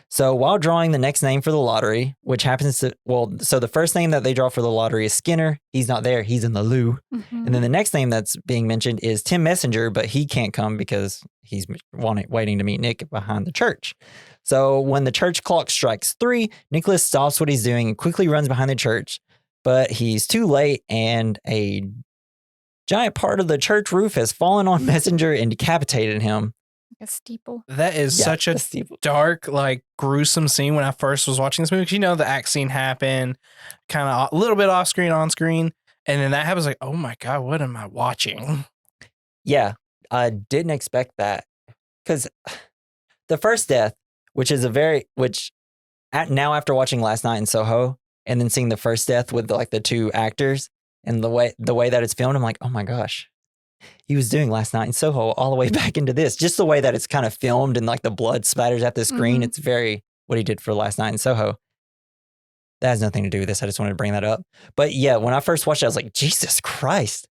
So while drawing the next name for the lottery, which happens to, so the first name that they draw for the lottery is Skinner. He's not there. He's in the loo. Mhm. And then the next name that's being mentioned is Tim Messenger, but he can't come because he's waiting to meet Nick behind the church. So when the church clock strikes 3, Nicholas stops what he's doing and quickly runs behind the church, but he's too late and a giant part of the church roof has fallen on Messenger and decapitated him. Like a steeple. That is Yeah, such a the steeple. dark, like gruesome scene when I first was watching this movie. 'Cause the axe scene happened kind of a little bit off screen, on screen. And then that happens like, oh my God, what am I watching? Yeah, I didn't expect that because the first death, now after watching Last Night in Soho and then seeing the first death with the 2 actors and the way that it's filmed, I'm like, oh my gosh, he was doing Last Night in Soho all the way back into this. Just the way that it's kind of filmed and like the blood splatters at the screen, Mhm. it's very what he did for Last Night in Soho. That has nothing to do with this. I just wanted to bring that up. But yeah, when I first watched it, I was like, Jesus Christ.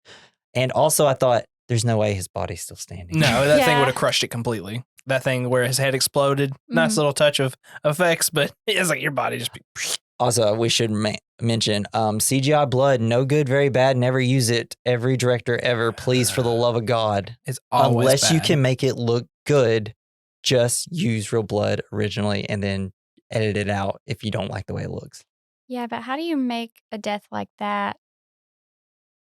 And also I thought, there's no way his body's still standing. No, that thing Yeah. would have crushed it completely. That thing where his head exploded. Nice Mhm. little touch of effects, but it's like your body just. Also, we should mention CGI blood, no good, very bad. Never use it. Every director ever, please, for the love of God. It's always Unless you bad. can make it look good, just use real blood originally and then edit it out if you don't like the way it looks. Yeah, but how do you make a death like that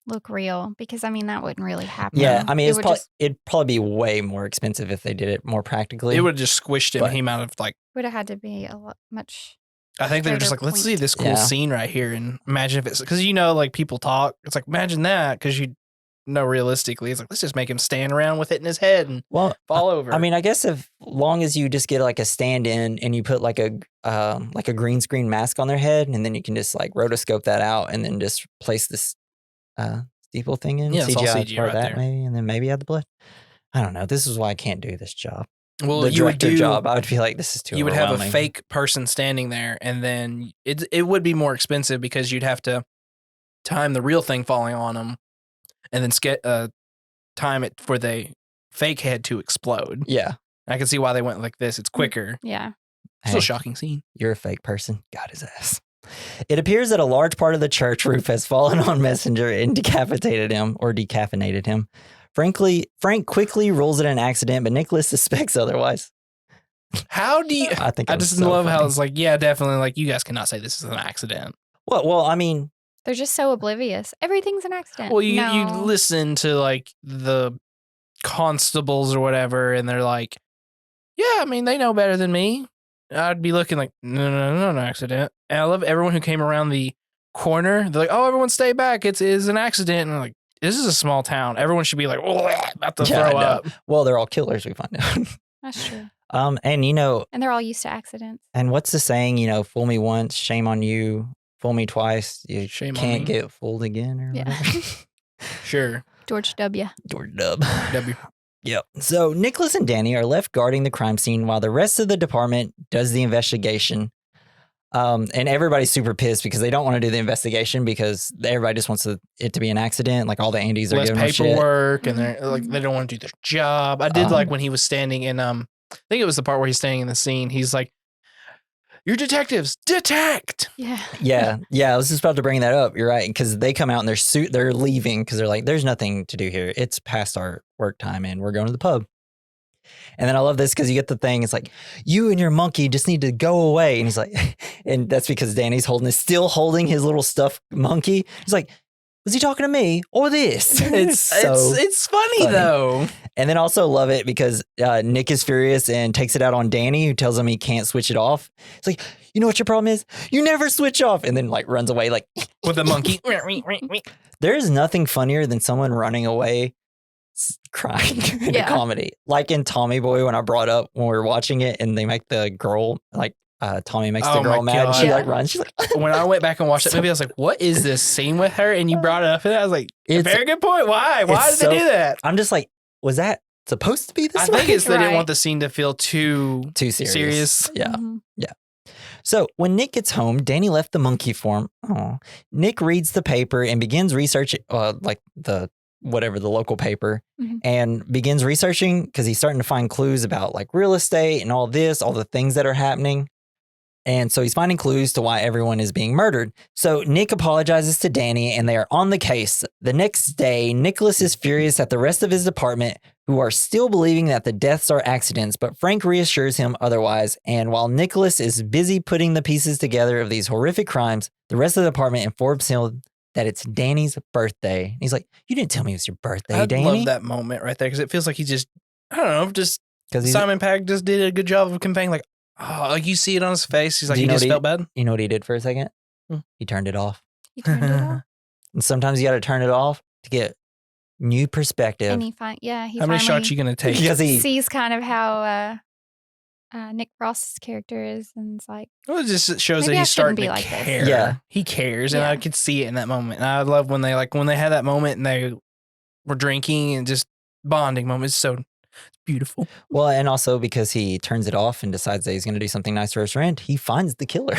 look real because I mean that wouldn't really happen. Yeah, I mean, it'd probably be way more expensive if they did it more practically. It would have just squished him. He might have like. Would have had to be a lot much. I think they were just like, let's see this cool Yeah. scene right here, and imagine if it's because like people talk. It's like imagine that because you know realistically, it's like let's just make him stand around with it in his head and fall over. I mean, I guess if long as you just get like a stand-in and you put like a green screen mask on their head, and then you can just like rotoscope that out, and then just place this steeple thing in. Yeah, it's all CGI CG part right that there. maybe, and then maybe add the blood. I don't know. This is why I can't do this job. Well, the you would director do job. I would be like, this is too. You would have a overwhelming. fake person standing there, and then it would be more expensive because you'd have to time the real thing falling on them, and then time it for the fake head to explode. Yeah, I can see why they went like this. It's quicker. Yeah. Still a shocking scene. You're a fake person. Got his ass. It appears that a large part of the church roof has fallen on Messenger and decapitated him or decaffeinated him. Frank quickly rules it an accident, but Nicholas suspects otherwise. How do you? I think I it was just so love how funny. it's like, yeah, definitely. Like, you guys cannot say this is an accident. Well, I mean, They're just so oblivious. Everything's an accident. Well, you No. listen to like the constables or whatever, and they're like, yeah, I mean, they know better than me. I'd be looking like, no, an accident. And I love everyone who came around the corner. They're like, oh, everyone stay back. It's an accident. And I'm like, this is a small town. Everyone should be like, oh, about to Yeah, I throw know. up. Well, they're all killers, we find out. That's true. And you know, And they're all used to accidents. and what's the saying? You know, fool me once, shame on you. Fool me twice, you Shame on can't me. get fooled again or Yeah. whatever. Sure. George W. George Dub. W. Yep. So Nicholas and Danny are left guarding the crime scene while the rest of the department does the investigation. And everybody's super pissed because they don't want to do the investigation because everybody just wants it to be an accident. Like all the Andys are Less giving them shit. paperwork, and they're like, they don't want to do their job. I did like when he was standing in, I think it was the part where he's standing in the scene. He's like, "You're detectives, detect!" Yeah. Yeah. I was just about to bring that up. You're right, because they come out and they're leaving because they're like, "There's nothing to do here. It's past our work time, and we're going to the pub." And then I love this because you get the thing. It's like, you and your monkey just need to go away. And he's like, and that's because Danny's still holding his little stuffed monkey. He's like, was he talking to me or this? It's funny though. And then also love it because Nick is furious and takes it out on Danny, who tells him he can't switch it off. It's like, you know what your problem is? You never switch off. And then like runs away like With a monkey. There is nothing funnier than someone running away crying in a comedy. Like in Tommy Boy, when I brought up when we were watching it and they make the girl like Tommy makes the girl mad and she like runs. She's like, when I went back and watched that movie, I was like, what is this scene with her? And you brought it up and I was like, very good point. Why did they do that? I'm just like, was that supposed to be this I way? think it's they didn't want the scene to feel too serious. Yeah. Mhm. Yeah. So when Nick gets home, Danny left the monkey form. Oh, Nick reads the paper and begins researching, like the local paper, and begins researching because he's starting to find clues about like real estate and all the things that are happening. And so he's finding clues to why everyone is being murdered. So Nick apologizes to Danny and they are on the case. The next day, Nicholas is furious at the rest of his department who are still believing that the deaths are accidents, but Frank reassures him otherwise. And while Nicholas is busy putting the pieces together of these horrific crimes, the rest of the department informs him that it's Danny's birthday. And he's like, you didn't tell me it was your birthday, Danny. I love that moment right there because it feels like he just, I don't know, just because Simon Pegg just did a good job of conveying like, oh, like you see it on his face. He's like, he just felt bad. You know what he did for a second? He turned it off. He turned it off. And sometimes you got to turn it off to get new perspective. And he How many shots you going to take? Because he sees kind of how Nick Frost's character is, and it's like, well, it just shows that maybe I he's starting shouldn't to be like this. care. Yeah. He cares, and Yeah. I could see it in that moment. And I love when they had that moment and they were drinking and just bonding moment. It's beautiful. Well, and also because he turns it off and decides that he's going to do something nice for his friend, he finds the killer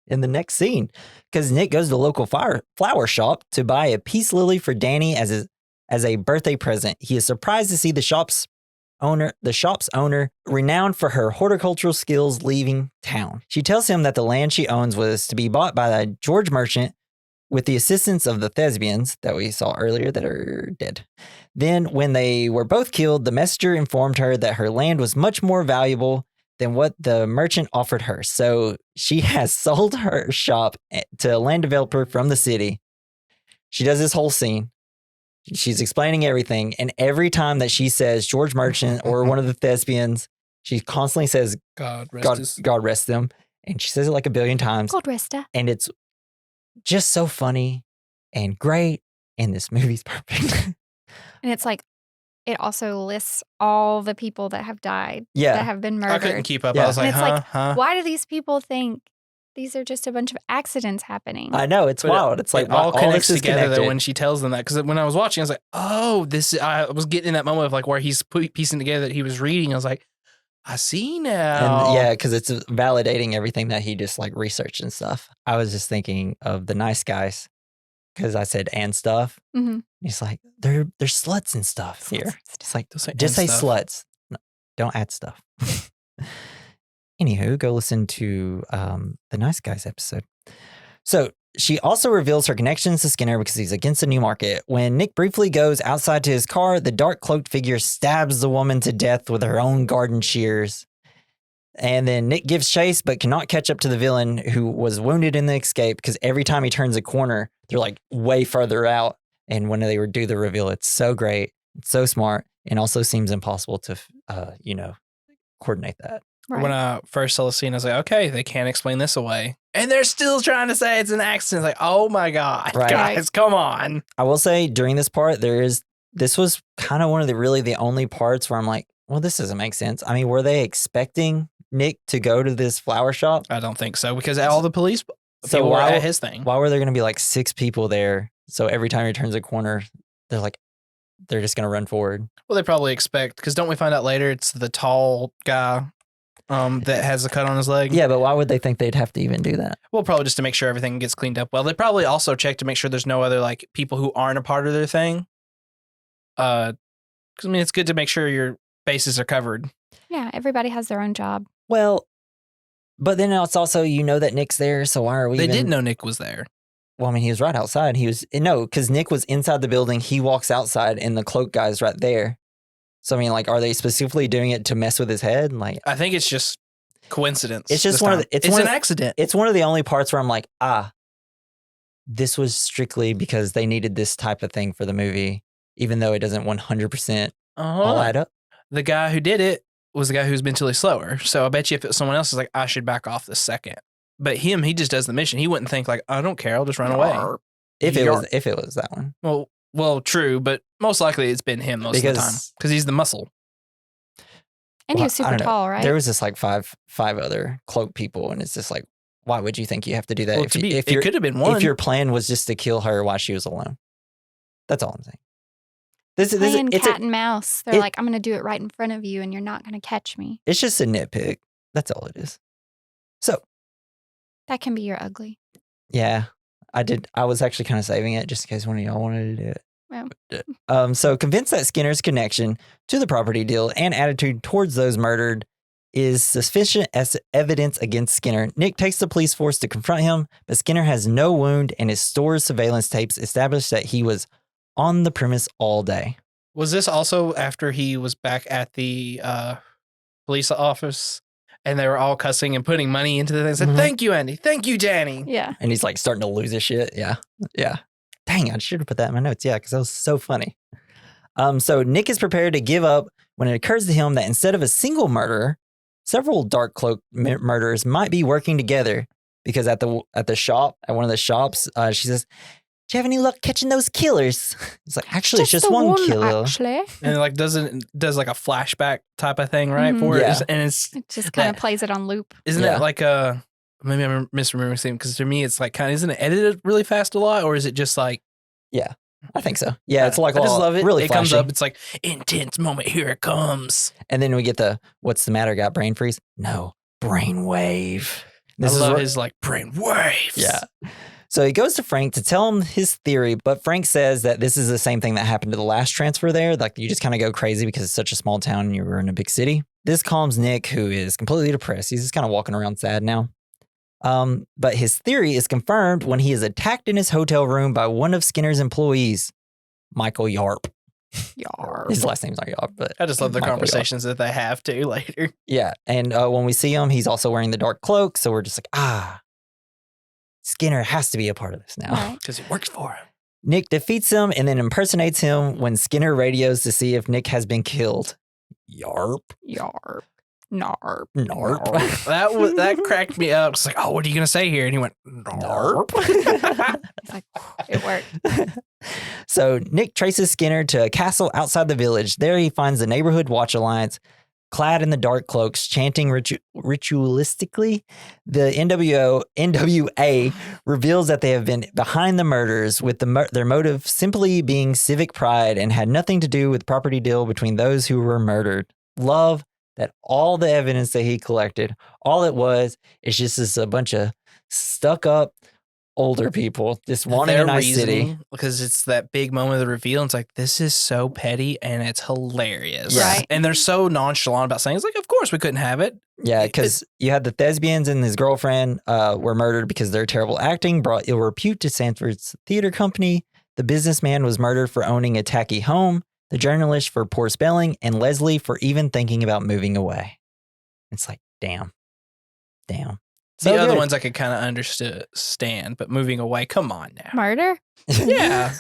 in the next scene. Because Nick goes to the local flower shop to buy a peace lily for Danny as a birthday present. He is surprised to see the shop's owner, renowned for her horticultural skills, leaving town. She tells him that the land she owns was to be bought by the George merchant with the assistance of the thespians that we saw earlier that are dead. Then, when they were both killed, the messenger informed her that her land was much more valuable than what the merchant offered her. So she has sold her shop to a land developer from the city. She does this whole scene. She's explaining everything. And every time that she says George Merchant or one of the thespians, she constantly says, God God rest them. And she says it like a billion times. God resta. And it's just so funny and great. And this movie's perfect. And it's like, it also lists all the people that have died, Yeah. that have been murdered. I couldn't keep up. Yeah. I was And like, it's like, huh? why do these people think these are just a bunch of accidents happening? I know. It's But wild. It's like it all connects this is together though connected. when she tells them that. Because when I was watching, I was like, oh, I was getting in that moment of like where he's piecing together that he was reading. I was like, I see now. And yeah, because it's validating everything that he just like researched and stuff. I was just thinking of The Nice Guys because I said and stuff. Mhm. He's like, they're sluts and stuff here. It's like, Just say just say and stuff. sluts. No, don't add stuff. Anywho, go listen to the Nice Guys episode. So she also reveals her connections to Skinner because he's against the new market. When Nick briefly goes outside to his car, the dark cloaked figure stabs the woman to death with her own garden shears. And then Nick gives chase but cannot catch up to the villain who was wounded in the escape because every time he turns a corner, they're like way further out. And when they do the reveal, it's so great, it's so smart, and also seems impossible to, coordinate that. Right. When I first saw the scene, I was like, okay, they can't explain this away. And they're still trying to say it's an accident. Like, oh my God, Right. guys, come on. I will say during this part, this was kind of one of the only parts where I'm like, well, this doesn't make sense. I mean, were they expecting Nick to go to this flower shop? I don't think so because all the police So people were why- at his thing. Why were there going to be like 6 people there? So every time he turns a corner, they're just going to run forward. Well, they probably expect because don't we find out later it's the tall guy that has a cut on his leg? Yeah, but why would they think they'd have to even do that? Well, probably just to make sure everything gets cleaned up well. They probably also check to make sure there's no other like people who aren't a part of their thing. Because I mean, it's good to make sure your bases are covered. Yeah, everybody has their own job. Well, but then it's also, that Nick's there, so why are we They even... did know Nick was there. Well, I mean, he was right outside. Because Nick was inside the building. He walks outside and the cloak guy's right there. So, I mean, like, are they specifically doing it to mess with his head? Like, I think it's just coincidence. It's just this one of time. the- it's It's one an of- accident. it's one of the only parts where I'm like, this was strictly because they needed this type of thing for the movie, even though it doesn't 100% all add up. The guy who did it was the guy who's mentally slower. So I bet you if it was someone else, it's like, I should back off this second. But he just does the mission. He wouldn't think like, I don't care. I'll just run away. If it was that one. Well, true, but most likely it's been him most of the time because he's the muscle. And he was I super don't know. tall, right? There was just like five other cloak people, and it's just like, why would you think you have to do that? Well, it could have been one. If your plan was just to kill her while she was alone. That's all I'm saying. Playing It's cat and mouse. They're like, I'm going to do it right in front of you and you're not going to catch me. it's just a nitpick. That's all it is. So, That can be your ugly. yeah, I was actually kind of saving it just in case one of y'all wanted to do it. Well. So convinced that Skinner's connection to the property deal and attitude towards those murdered is sufficient as evidence against Skinner, Nick takes the police force to confront him, but Skinner has no wound and his store's surveillance tapes establish that he was on the premise all day. Was this also after he was back at the police office and they were all cussing and putting money into the thing? Said, Mhm. Thank you, Andy. Thank you, Danny. Yeah. And he's like starting to lose his shit. Yeah. Dang, I should have put that in my notes. Yeah, because that was so funny. So Nick is prepared to give up when it occurs to him that instead of a single murderer, several dark cloak murderers might be working together. Because at one of the shops, she says, "Do you have any luck catching those killers?" It's like, actually, it's just the one killer. Actually. And it like does like a flashback type of thing, right? Mhm. For it. Yeah. And it's It just kind of That- plays it on loop. isn't Yeah. it like a maybe I'm misremembering something because to me it's like kind of isn't it edited really fast a lot or is it just like I think so. Yeah, it's like I just love it. really it comes flashy. up. It's like intense moment. Here it comes. And then we get the, what's the matter? Got brain freeze? No, brain wave. I love where- his like brain waves. Yeah. So he goes to Frank to tell him his theory, but Frank says that this is the same thing that happened to the last transfer there. Like you just kind of go crazy because it's such a small town and you were in a big city. This calms Nick, who is completely depressed. He's just kind of walking around sad now. But his theory is confirmed when he is attacked in his hotel room by one of Skinner's employees, Michael Yarp. Yarp. His last name's not Yarp, but I just love the Michael Yarp. conversations that they have too later. Yeah. And when we see him, he's also wearing the dark cloak. So we're just like, Skinner has to be a part of this now. Right. Because it works for him. Nick defeats him and then impersonates him when Skinner radios to see if Nick has been killed. Yarp. Yarp. Narp. Narp. That cracked me up. It's like, oh, what are you gonna say here? And he went, Narp. It's like, it worked. So Nick traces Skinner to a castle outside the village. There he finds the Neighborhood Watch Alliance, clad in the dark cloaks, chanting ritualistically. The NWA reveals that they have been behind the murders, with their motive simply being civic pride and had nothing to do with property deal between those who were murdered. Love that all the evidence that he collected, all it was is just a bunch of stuck up older people just wanting a nice city. Because it's that big moment of the reveal. And it's like, this is so petty and it's hilarious. Yeah. Right. And they're so nonchalant about saying, it's like, of course we couldn't have it. Yeah, because you had the thespians and his girlfriend were murdered because their terrible acting brought ill repute to Sanford's theater company. The businessman was murdered for owning a tacky home, the journalist for poor spelling, and Leslie for even thinking about moving away. It's like, damn. The other ones I could kind of understand, but moving away, come on now. Murder? Yeah.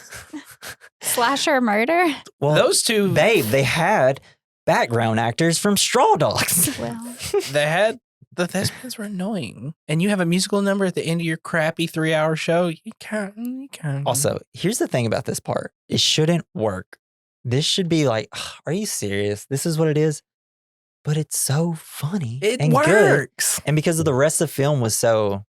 Slasher murder? Well, Those two, they had background actors from Straw Dogs. Well, they had, the thespians were annoying. And you have a musical number at the end of your crappy 3-hour show. You can't. Also, here's the thing about this part. It shouldn't work. This should be like, are you serious? This is what it is? But it's so funny. It and works. Good. And because of the rest of the film was so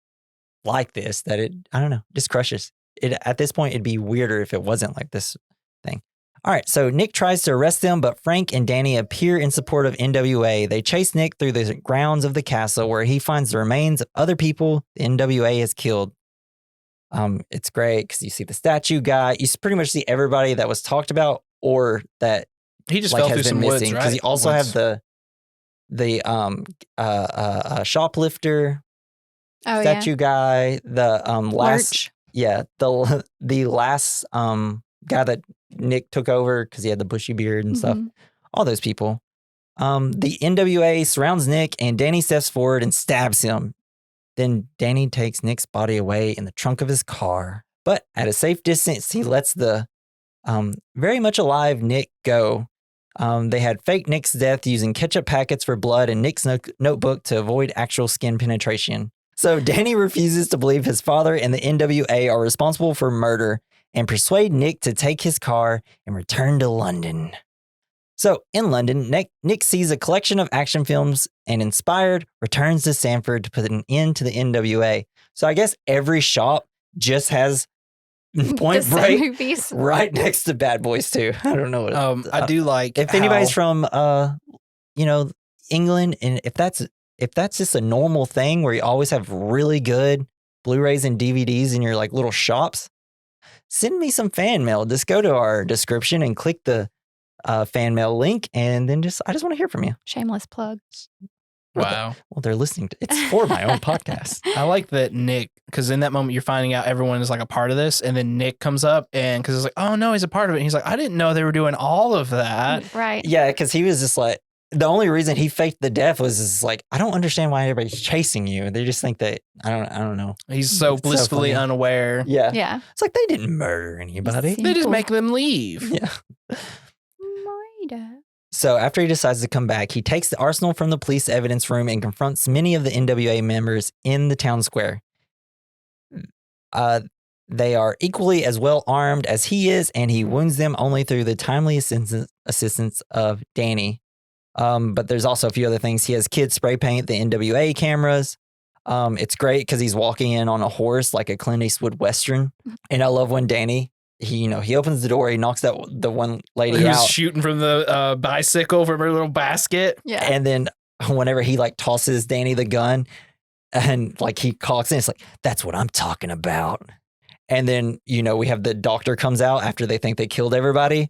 like this, that it, I don't know, just crushes. It at this point, it'd be weirder if it wasn't like this thing. All right, so Nick tries to arrest them, but Frank and Danny appear in support of NWA. They chase Nick through the grounds of the castle where he finds the remains of other people the NWA has killed. It's great because you see the statue guy. You pretty much see everybody that was talked about or that He just like fell has through been some missing. woods, Because right? you also have the shoplifter oh statue guy, the last Lurch. the last guy that Nick took over because he had the bushy beard and stuff. Mhm. All those people. The NWA surrounds Nick and Danny steps forward and stabs him. Then Danny takes Nick's body away in the trunk of his car. But at a safe distance, he lets the very much alive Nick go. They had faked Nick's death using ketchup packets for blood and Nick's notebook to avoid actual skin penetration. So Danny refuses to believe his father and the NWA are responsible for murder and persuade Nick to take his car and return to London. So in London, Nick sees a collection of action films and inspired returns to Sanford to put an end to the NWA. So I guess every shop just has Point The Break movies. right next to Bad Boys 2. I don't know what I do like if anybody's from England, and if that's just a normal thing where you always have really good Blu-rays and DVDs in your like little shops, send me some fan mail. Just go to our description and click the fan mail link, and then I just want to hear from you. Shameless plug. Wow. Well, they're listening to it's for my own podcast. I like that Nick, because in that moment you're finding out everyone is like a part of this, and then Nick comes up and because it's like, oh no, he's a part of it. And he's like, I didn't know they were doing all of that. Right. Yeah, because he was just like, the only reason he faked the death was just like, I don't understand why everybody's chasing you. They just think that I don't know. He's so It's so blissfully funny. unaware. Yeah. Yeah. It's like they didn't murder anybody. See? They just Simple. make them leave. Yeah. Moida. So after he decides to come back, he takes the arsenal from the police evidence room and confronts many of the NWA members in the town square. They are equally as well armed as he is, and he wounds them only through the timely assistance of Danny. But there's also a few other things. He has kids spray paint the NWA cameras. It's great because he's walking in on a horse like a Clint Eastwood Western. And I love when Danny, he opens the door, he knocks the one lady Who's out. shooting from the bicycle from her little basket. Yeah. And then whenever he like tosses Danny the gun and like he cocks in, it's like, that's what I'm talking about. And then, we have the doctor comes out after they think they killed everybody.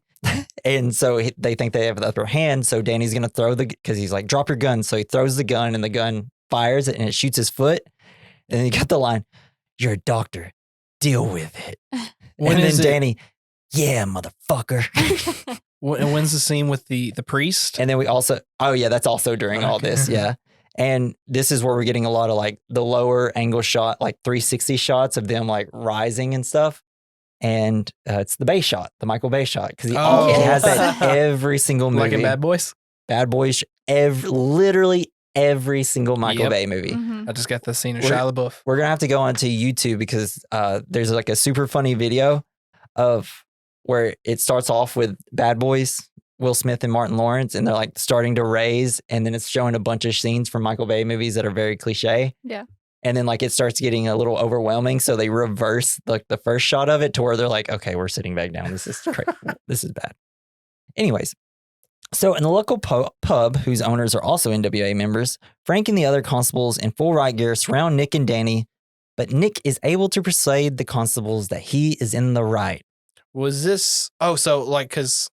And so they think they have the upper hand. So Danny's going to throw because he's like, drop your gun. So he throws the gun and the gun fires it and it shoots his foot. And then you got the line, you're a doctor, deal with it. When and is then it- Danny, yeah, motherfucker. And when's the scene with the priest? And then we also, that's also during all Okay. this. Yeah. And this is where we're getting a lot of like the lower angle shot, like 360 shots of them like rising and stuff. And it's the Bay shot, the Michael Bay shot, because he Oh. has that in every single movie. Like in Bad Boys? Bad Boys, literally every single Michael Yep. Bay movie. Mhm. I just got the scene of We're- Shia LaBeouf. We're gonna have to go onto YouTube because there's like a super funny video of where it starts off with Bad Boys, Will Smith and Martin Lawrence, and they're like starting to raise, and then it's showing a bunch of scenes from Michael Bay movies that are very cliche. Yeah. And then like it starts getting a little overwhelming, so they reverse like the first shot of it to where they're like, okay, we're sitting back down. This is this is bad. Anyways, so in the local pub, whose owners are also NWA members, Frank and the other constables in full riot gear surround Nick and Danny, but Nick is able to persuade the constables that he is in the right. Was this? Oh, so like, because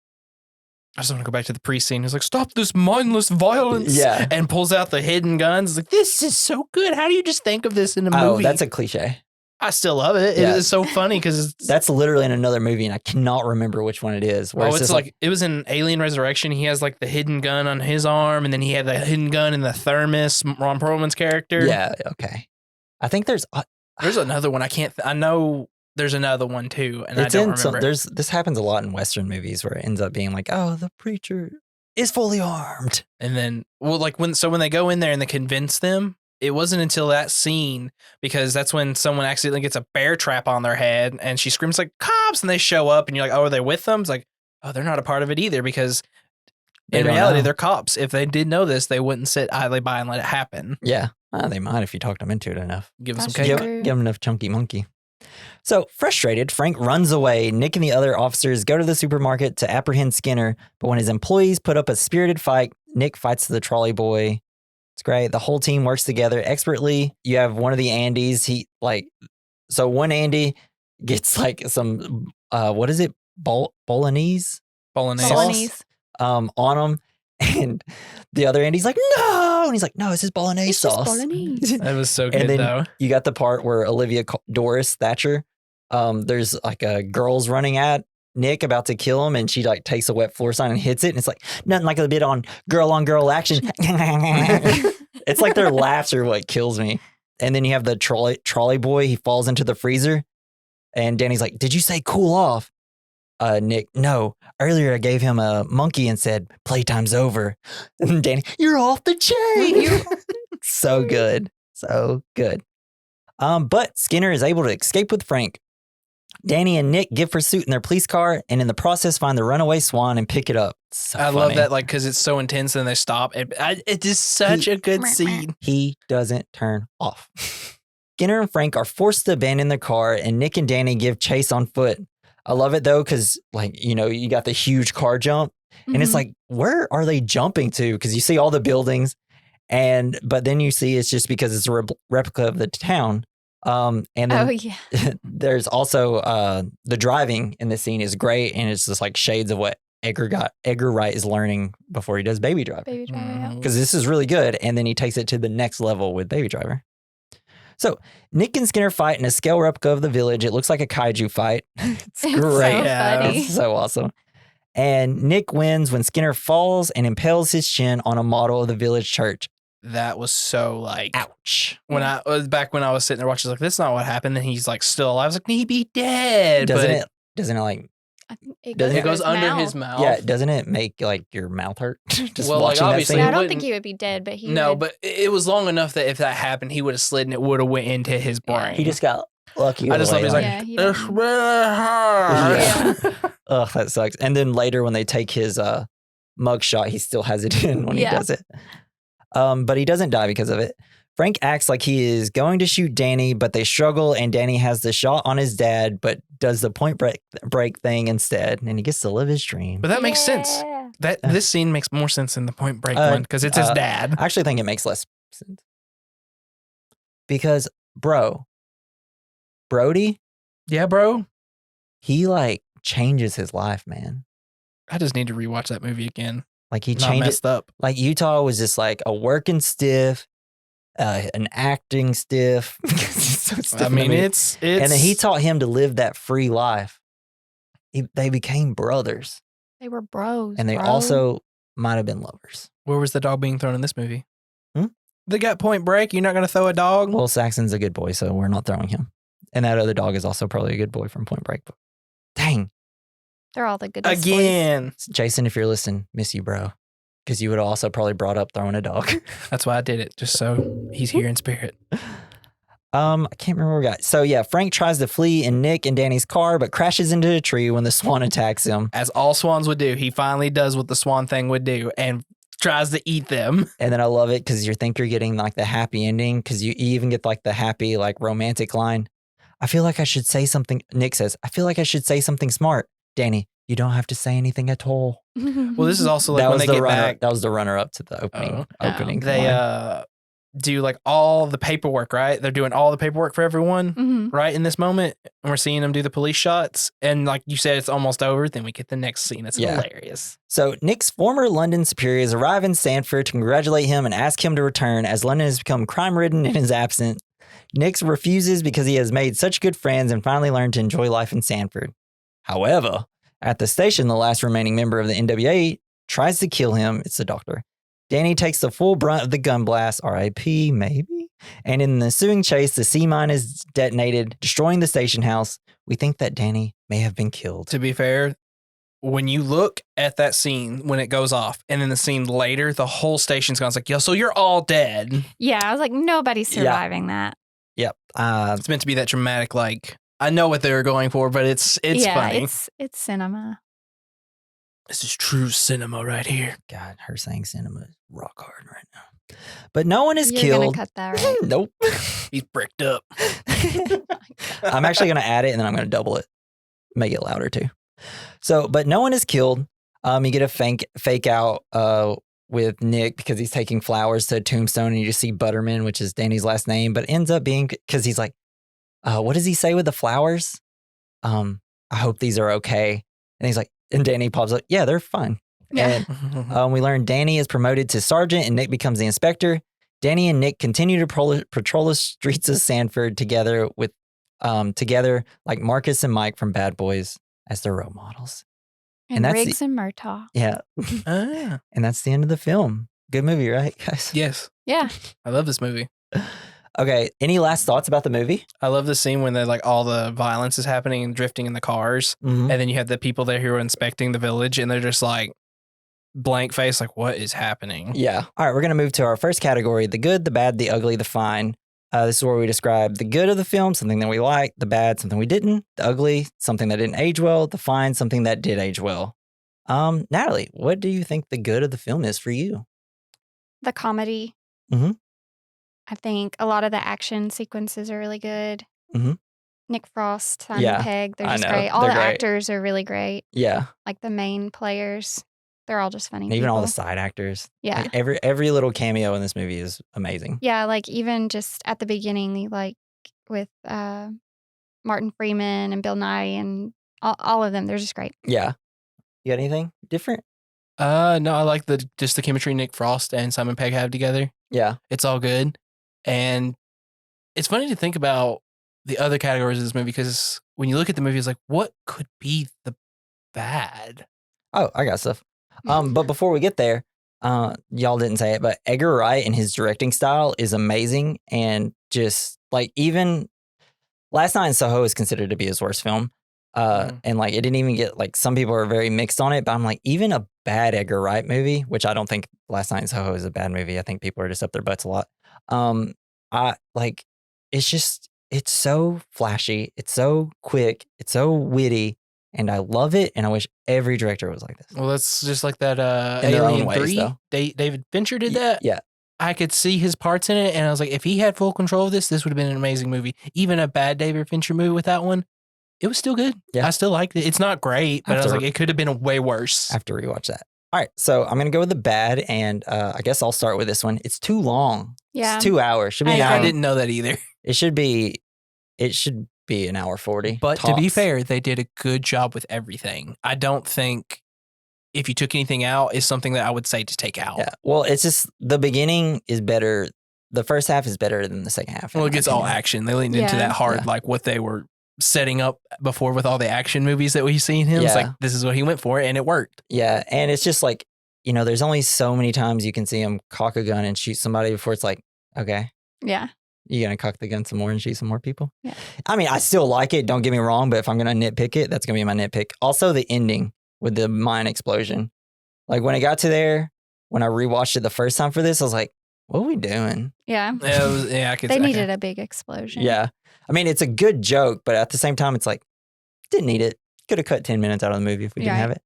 I just want to go back to the pre-scene. He's like, "Stop this mindless violence!" Yeah. and pulls out the hidden guns. It's like, this is so good. How do you just think of this in a movie? Oh, that's a cliche. I still love it. Yeah. It's so funny because That's literally in another movie, and I cannot remember which one it is. Where it's just like it was in Alien Resurrection. He has like the hidden gun on his arm, and then he had the hidden gun in the thermos. Ron Perlman's character. yeah, okay. I think there's There's another one. I can't. I know there's another one too, and I it's don't in some, remember. this happens a lot in Western movies where it ends up being like, oh, the preacher is fully armed. And then, well, like when they go in there and they convince them, it wasn't until that scene, because that's when someone accidentally gets a bear trap on their head and she screams like, "Cops!" And they show up and you're like, oh, are they with them? It's like, oh, they're not a part of it either, because They in don't reality, know. they're cops. If they did know this, they wouldn't sit idly by and let it happen. Yeah, they might if you talked them into it enough. Give them some That's cake. true. Give them enough chunky monkey. So frustrated, Frank runs away. Nick and the other officers go to the supermarket to apprehend Skinner, but when his employees put up a spirited fight, Nick fights the trolley boy. It's great. The whole team works together expertly. You have one of the Andys. So one Andy gets like some, what is it? Bolognese? Bolognese. Sauce? Bolognese. On him. And the other Andy's like, no. And he's like, no, this is Bolognese It's just sauce. bolognese. That was so And good, then though. you got the part where Doris Thatcher, there's like a girl's running at Nick about to kill him, and she like takes a wet floor sign and hits it, and it's like nothing like a bit on girl action. It's like their laughs are what kills me. And then you have the trolley boy. He falls into the freezer, and Danny's like, "Did you say cool off?" Nick, no. Earlier I gave him a monkey and said, "Playtime's over." And Danny, "You're off the chain." So good. So good. But Skinner is able to escape with Frank. Danny and Nick give pursuit in their police car, and in the process find the runaway swan and pick it up. So I love funny. that, like, because it's so intense and they stop. It is such a good scene. He doesn't turn off. Skinner and Frank are forced to abandon their car, and Nick and Danny give chase on foot. I love it though, because you got the huge car jump, and it's Mhm. like, where are they jumping to? Because you see all the buildings, but then you see it's just because it's a replica of the town. And then Oh yeah. there's also the driving in this scene is great, and it's just like shades of what Edgar Wright is learning before he does Baby Driver. Baby driver. Yeah. Because this is really good, and then he takes it to the next level with Baby Driver. So Nick and Skinner fight in a scale replica of the village. It looks like a kaiju fight. It's It's great. so funny. It's so awesome. And Nick wins when Skinner falls and impales his chin on a model of the village church. That was so like, Ouch. when I was back when I was sitting there watching, like, that's not what happened. And he's like still alive. I was like, he'd be dead. Doesn't it like, I think it Doesn't It goes under his mouth. yeah, doesn't it make like your mouth hurt? Just Well, like, watching that obviously scene? Yeah, I don't wouldn't- think he would be dead, but he No, would. but it was long enough that if that happened, he would have slid and it would have went into his brain. He just got lucky. I just all love the he's way like, Yeah, he "It's didn't." really hard." Yeah. Ugh, that sucks. And then later when they take his mugshot, he still has it in when he Yeah. does it. But he doesn't die because of it. Frank acts like he is going to shoot Danny, but they struggle, and Danny has the shot on his dad, but does the point break thing instead, and he gets to live his dream. But that makes sense. Yeah. This scene makes more sense than the Point Break one because it's his dad. I actually think it makes less sense. Because, Brody, Yeah, bro. he like changes his life, man. I just need to rewatch that movie again. Like he Not changes. messed up. Like Utah was just like a working stiff, an acting stiff. He's so stiff I in the mean, movie. it's and then he taught him to live that free life. They became brothers, They were bros. and they bro. also might have been lovers. Where was the dog being thrown in this movie? Hmm? They got Point Break. You're not going to throw a dog? Well, Saxon's a good boy, so we're not throwing him. And that other dog is also probably a good boy from Point Break. Dang. They're all the goodest. Again. Jason, if you're listening, miss you, bro. Because you would have also probably brought up throwing a dog. That's why I did it, just so he's here in spirit. I can't remember where we got. So yeah, Frank tries to flee in Nick and Danny's car, but crashes into a tree when the swan attacks him. As all swans would do, he finally does what the swan thing would do and tries to eat them. And then I love it because you think you're getting like the happy ending because you even get like the happy like romantic line. I feel like I should say something. Nick says, I feel like I should say something smart. Danny, you don't have to say anything at all. Well, this is also like that when was they the get runner. back. That was the runner up to the opening. They line. Do like all the paperwork, right? They're doing all the paperwork for everyone, right? In this moment, and we're seeing them do the police shots. And like you said, it's almost over. Then we get the next scene. It's hilarious. So Nick's former London superiors arrive in Sanford to congratulate him and ask him to return as London has become crime-ridden in his absence. Nick refuses because he has made such good friends and finally learned to enjoy life in Sanford. However, at the station, the last remaining member of the NWA tries to kill him. It's the doctor. Danny takes the full brunt of the gun blast, R.I.P. maybe. And in the ensuing chase, the C-mine is detonated, destroying the station house. We think that Danny may have been killed. To be fair, when you look at that scene when it goes off, and then the scene later, the whole station's gone. It's like, yo, so you're all dead. Yeah, I was like, nobody's surviving that. Yep. It's meant to be that dramatic, like, I know what they were going for, but it's funny. It's cinema. This is true cinema right here. God, her saying cinema is rock hard right now. But no one is You're killed. gonna cut that, right? Nope. He's bricked up. I'm actually going to add it and then I'm going to double it. Make it louder too. So, but no one is killed. You get a fake out with Nick because he's taking flowers to a tombstone and you just see Butterman, which is Danny's last name, but ends up being because he's like, what does he say with the flowers? I hope these are okay. And he's like, and Danny pops up, yeah, they're fine. Yeah. And we learn Danny is promoted to sergeant and Nick becomes the inspector. Danny and Nick continue to patrol the streets of Sanford together like Marcus and Mike from Bad Boys as their role models. And Riggs and Murtaugh. Yeah. And that's the end of the film. Good movie, right, guys? Yes. Yeah. I love this movie. Okay. Any last thoughts about the movie? I love the scene when like all the violence is happening and drifting in the cars. Mm-hmm. And then you have the people there who are inspecting the village and they're just like blank face, like, what is happening? Yeah. All right. We're going to move to our first category, the good, the bad, the ugly, the fine. This is where we describe the good of the film, something that we liked, the bad, something we didn't, the ugly, something that didn't age well, the fine, something that did age well. Natalie, what do you think the good of the film is for you? The comedy. Mm-hmm. I think a lot of the action sequences are really good. Mm-hmm. Nick Frost, Simon Pegg, they're just great. All they're the great. actors are really great. Yeah. Like the main players, they're all just funny. And even people. all the side actors. Yeah. Like every little cameo in this movie is amazing. Yeah, like even just at the beginning, like with Martin Freeman and Bill Nye and all of them, they're just great. Yeah. You got anything different? No, I like the chemistry Nick Frost and Simon Pegg have together. Yeah. It's all good. And it's funny to think about the other categories of this movie because when you look at the movie, it's like, what could be the bad? Oh, I got stuff. But before we get there, y'all didn't say it, but Edgar Wright and his directing style is amazing. And just like even Last Night in Soho is considered to be his worst film. And like it didn't even get like some people are very mixed on it, but I'm like, even a bad Edgar Wright movie, which I don't think Last Night in Soho is a bad movie. I think people are just up their butts a lot. I like it's so flashy, it's so quick, it's so witty, and I love it. And I wish every director was like this. Well, that's just like that In their own Alien ways, 3. though. David Fincher did that. Yeah. I could see his parts in it, and I was like, if he had full control of this would have been an amazing movie. Even a bad David Fincher movie with that one, it was still good. Yeah. I still liked it. It's not great, but I was like, it could have been way worse. I have to rewatch that. All right, so I'm gonna go with the bad, and I guess I'll start with this one. It's too long. Yeah. It's 2 hours. Should be. I I didn't know that either. It should be an hour 40. But to be tops. fair, they did a good job with everything. I don't think if you took anything out is something that I would say to take out. Yeah. Well, it's just the beginning is better. The first half is better than the second half. Well, in it my gets all opinion. action. They leaned into Yeah. that hard, Yeah. like what they were setting up before with all the action movies that we've seen him. It's Yeah. like, this is what he went for, and it worked. Yeah, and it's just like, there's only so many times you can see him cock a gun and shoot somebody before it's like, okay. Yeah. You gonna cock the gun some more and shoot some more people? Yeah. I mean, I still like it. Don't get me wrong, but if I'm gonna nitpick it, that's gonna be my nitpick. Also, the ending with the mine explosion. Like when it got to there, when I rewatched it the first time for this, I was like, "What are we doing?" Yeah. I could. They I needed a big explosion. Yeah. I mean, it's a good joke, but at the same time, it's like didn't need it. Could have cut 10 minutes out of the movie if we didn't Right. have it.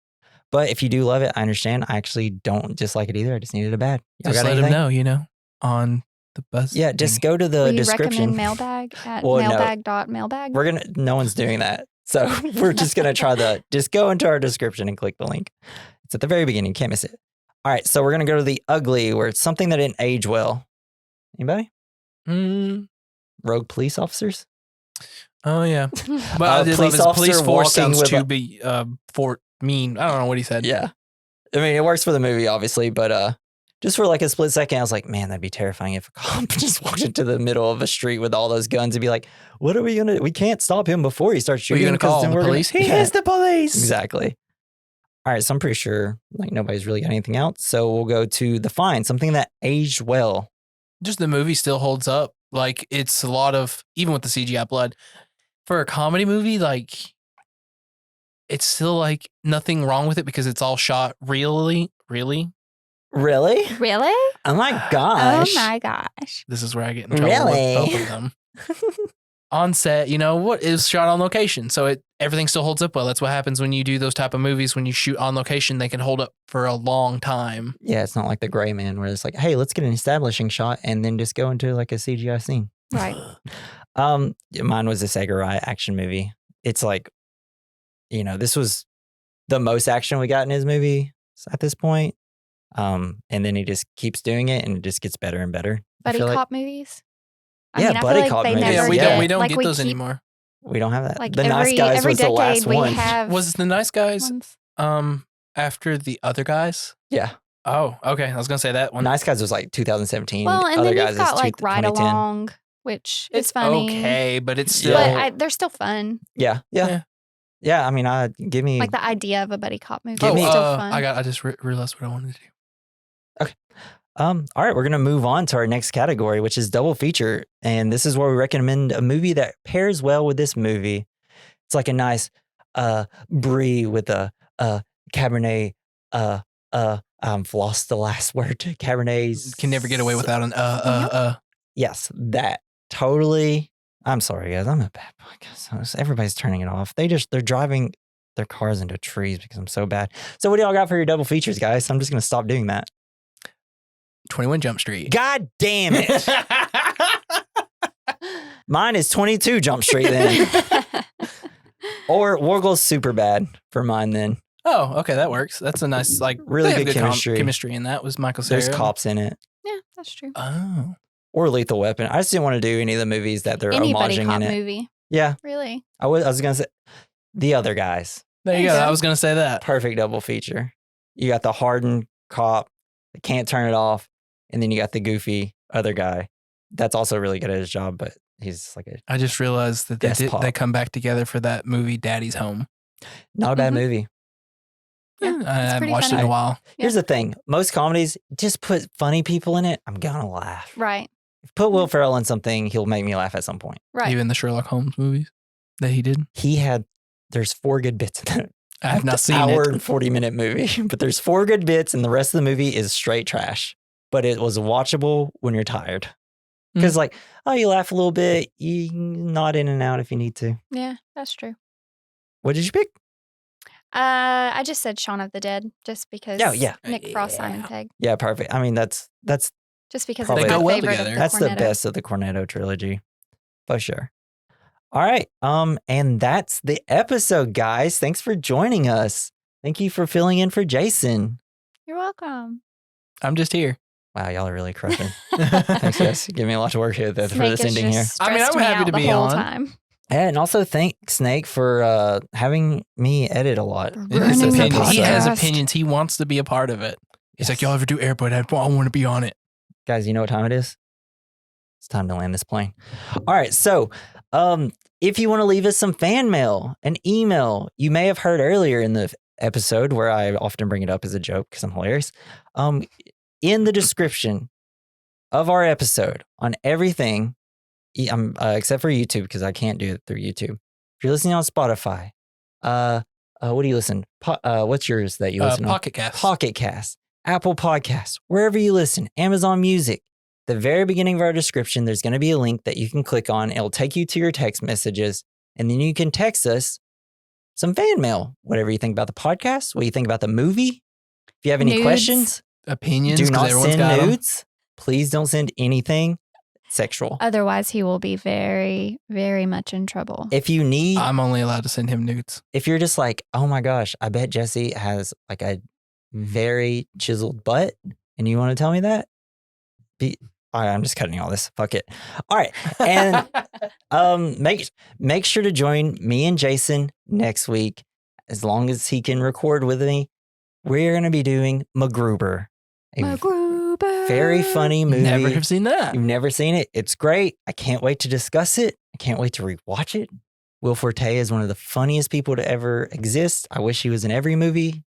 But if you do love it, I understand. I actually don't dislike it either. I just needed it bad. Y'all Just got let him anything? know, on the bus. Yeah, just go to the Will you description. recommend mailbag at Well, no. mailbag.mailbag? No one's doing that. So we're just going to try just go into our description and click the link. It's at the very beginning. Can't miss it. All right. So we're going to go to the ugly where it's something that didn't age well. Anybody? Rogue police officers? Oh, yeah. But I did police love his police officer force walking sounds with to a- be mean. I don't know what he said. Yeah. I mean, it works for the movie, obviously, but just for like a split second, I was like, man, that'd be terrifying if a cop just walked into the middle of a street with all those guns and be like, what are we going to, we can't stop him before he starts Are you shooting. going to call then the we're police? gonna- He Yeah, is the police. exactly. All right. So I'm pretty sure like nobody's really got anything else. So we'll go to the fine, something that aged well. Just the movie still holds up. Like it's a lot of, even with the CGI blood, for a comedy movie, like it's still like nothing wrong with it because it's all shot really. Really? Really? Oh my gosh. Oh my gosh. This is where I get in trouble Really? with both of them. On set, what is shot on location, so everything still holds up well. That's what happens when you do those type of movies. When you shoot on location, they can hold up for a long time. Yeah, it's not like The Gray Man where it's like, hey, let's get an establishing shot and then just go into like a CGI scene. Right. Mine was this Edgar Wright action movie. It's like, this was the most action we got in his movie at this point. And then he just keeps doing it and it just gets better and better. Buddy feel like- cop movies? Yeah, I feel buddy like cop they movies. never Yeah, get- we don't like, get we those keep- anymore. We don't have that. Like The Nice Guys every was the last decade we one. have Was the Nice Guys ones. after the Other Guys? Yeah. Oh, okay. I was gonna say that one. Nice Guys was like 2017. Well, and Other then Guys you've got is like Ride 2010. Along, which is It's funny. okay, but it's still. But they're still fun. Yeah. I mean, give me. Like the idea of a buddy cop movie Give is me- still fun. I just realized what I wanted to do. All right, we're gonna move on to our next category, which is double feature, and this is where we recommend a movie that pairs well with this movie. It's like a nice brie with a Cabernet. I've lost the last word. Cabernets Can never get away without an Yes, that totally. I'm sorry, guys. I'm a bad podcast host. Everybody's turning it off. They're driving their cars into trees because I'm so bad. So what do y'all got for your double features, guys? I'm just gonna stop doing that. 21 Jump Street. God damn it. Mine is 22 Jump Street then. Or Wargle's Super Bad for mine then. Oh, okay, that works. That's a nice, like, Really they have good chemistry. chemistry in that was Michael Cera. There's cops in it. Yeah, that's true. Oh. Or Lethal Weapon. I just didn't want to do any of the movies that they're Any buddy homaging cop in it. movie, Yeah. really. I was going to say The Other Guys. There you There go. you go. I was going to say that. Perfect double feature. You got the hardened cop that can't turn it off. And then you got the goofy other guy. That's also really good at his job, but he's like a I just realized that Despot. they come back together for that movie, Daddy's Home. not a bad Mhm. movie. Yeah, I haven't pretty watched it funny. in a while. Here's the thing. Most comedies, just put funny people in it. I'm going to laugh. Right, If put Will Ferrell in something, he'll make me laugh at some point. right. Even the Sherlock Holmes movies that he did. There's 4 good bits in it. I have not seen hour it. and 40-minute movie, but there's 4 good bits and the rest of the movie is straight trash. But it was watchable when you're tired. Because you laugh a little bit, you nod in and out if you need to. Yeah, that's true. What did you pick? I just said Shaun of the Dead just because Oh, yeah. Nick Frost, Simon Pegg. Yeah, perfect. I mean, that's Just because Probably it's They my go well favorite of together. the that's the Cornetto. best of the Cornetto trilogy. For sure. All right. And that's the episode, guys. Thanks for joining us. Thank you for filling in for Jason. You're welcome. I'm just here. Wow, y'all are really crushing. Thanks, guys. Give me a lot to work here for Snake this has ending here. just I mean, I'm stressed me happy out to the be whole on. time. And also thank Snake for having me edit a lot. Ruining His the opinions. He has podcast. opinions. He wants to be a part of it. He's like, Yes. y'all ever do Airbud? I want to be on it. Guys, you know what time it is? It's time to land this plane. All right. So if you want to leave us some fan mail, an email, you may have heard earlier in the episode where I often bring it up as a joke because I'm hilarious. In the description of our episode on everything, except for YouTube because I can't do it through YouTube. If you're listening on Spotify, what do you listen? What's yours that you listen on? Pocket Cast. Pocket Cast, Apple Podcasts, wherever you listen, Amazon Music. The very beginning of our description, there's going to be a link that you can click on. It'll take you to your text messages, and then you can text us some fan mail, whatever you think about the podcast, what you think about the movie. If you have any Nudes. questions, Opinions. do 'cause not everyone's send got 'em. nudes. Please don't send anything sexual. Otherwise, he will be very, very much in trouble. If you need, I'm only allowed to send him nudes. if you're just like, oh my gosh, I bet Jesse has like a very chiseled butt, and you want to tell me that, all right, I'm just cutting all this. Fuck it. All right, and make sure to join me and Jason next week, as long as he can record with me. We're gonna be doing MacGruber, a MacGruber. very funny movie. Never have seen that. You've never seen it. It's great. I can't wait to discuss it. I can't wait to rewatch it. Will Forte is one of the funniest people to ever exist. I wish he was in every movie.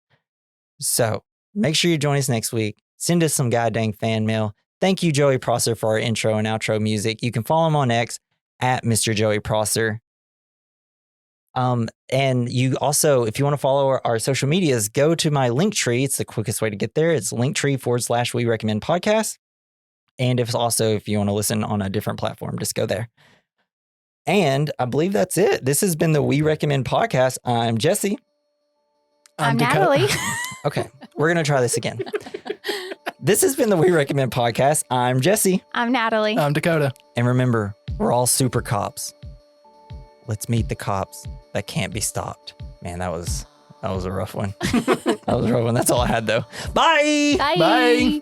So make sure you join us next week. Send us some goddamn fan mail. Thank you, Joey Prosser, for our intro and outro music. You can follow him on X at Mr. Joey Prosser. And you also, if you want to follow our social medias, go to my link tree. It's the quickest way to get there. It's linktree/We Recommend Podcast. And if you want to listen on a different platform, just go there. And I believe that's it. This has been the We Recommend Podcast. I'm Jesse. I'm Dakota. Natalie. Okay, we're going to try this again. This has been the We Recommend Podcast. I'm Jesse. I'm Natalie. I'm Dakota. And remember, we're all super cops. Let's meet the cops that can't be stopped. Man, that was a rough one. That was a rough one. That's all I had, though. Bye. Bye. Bye.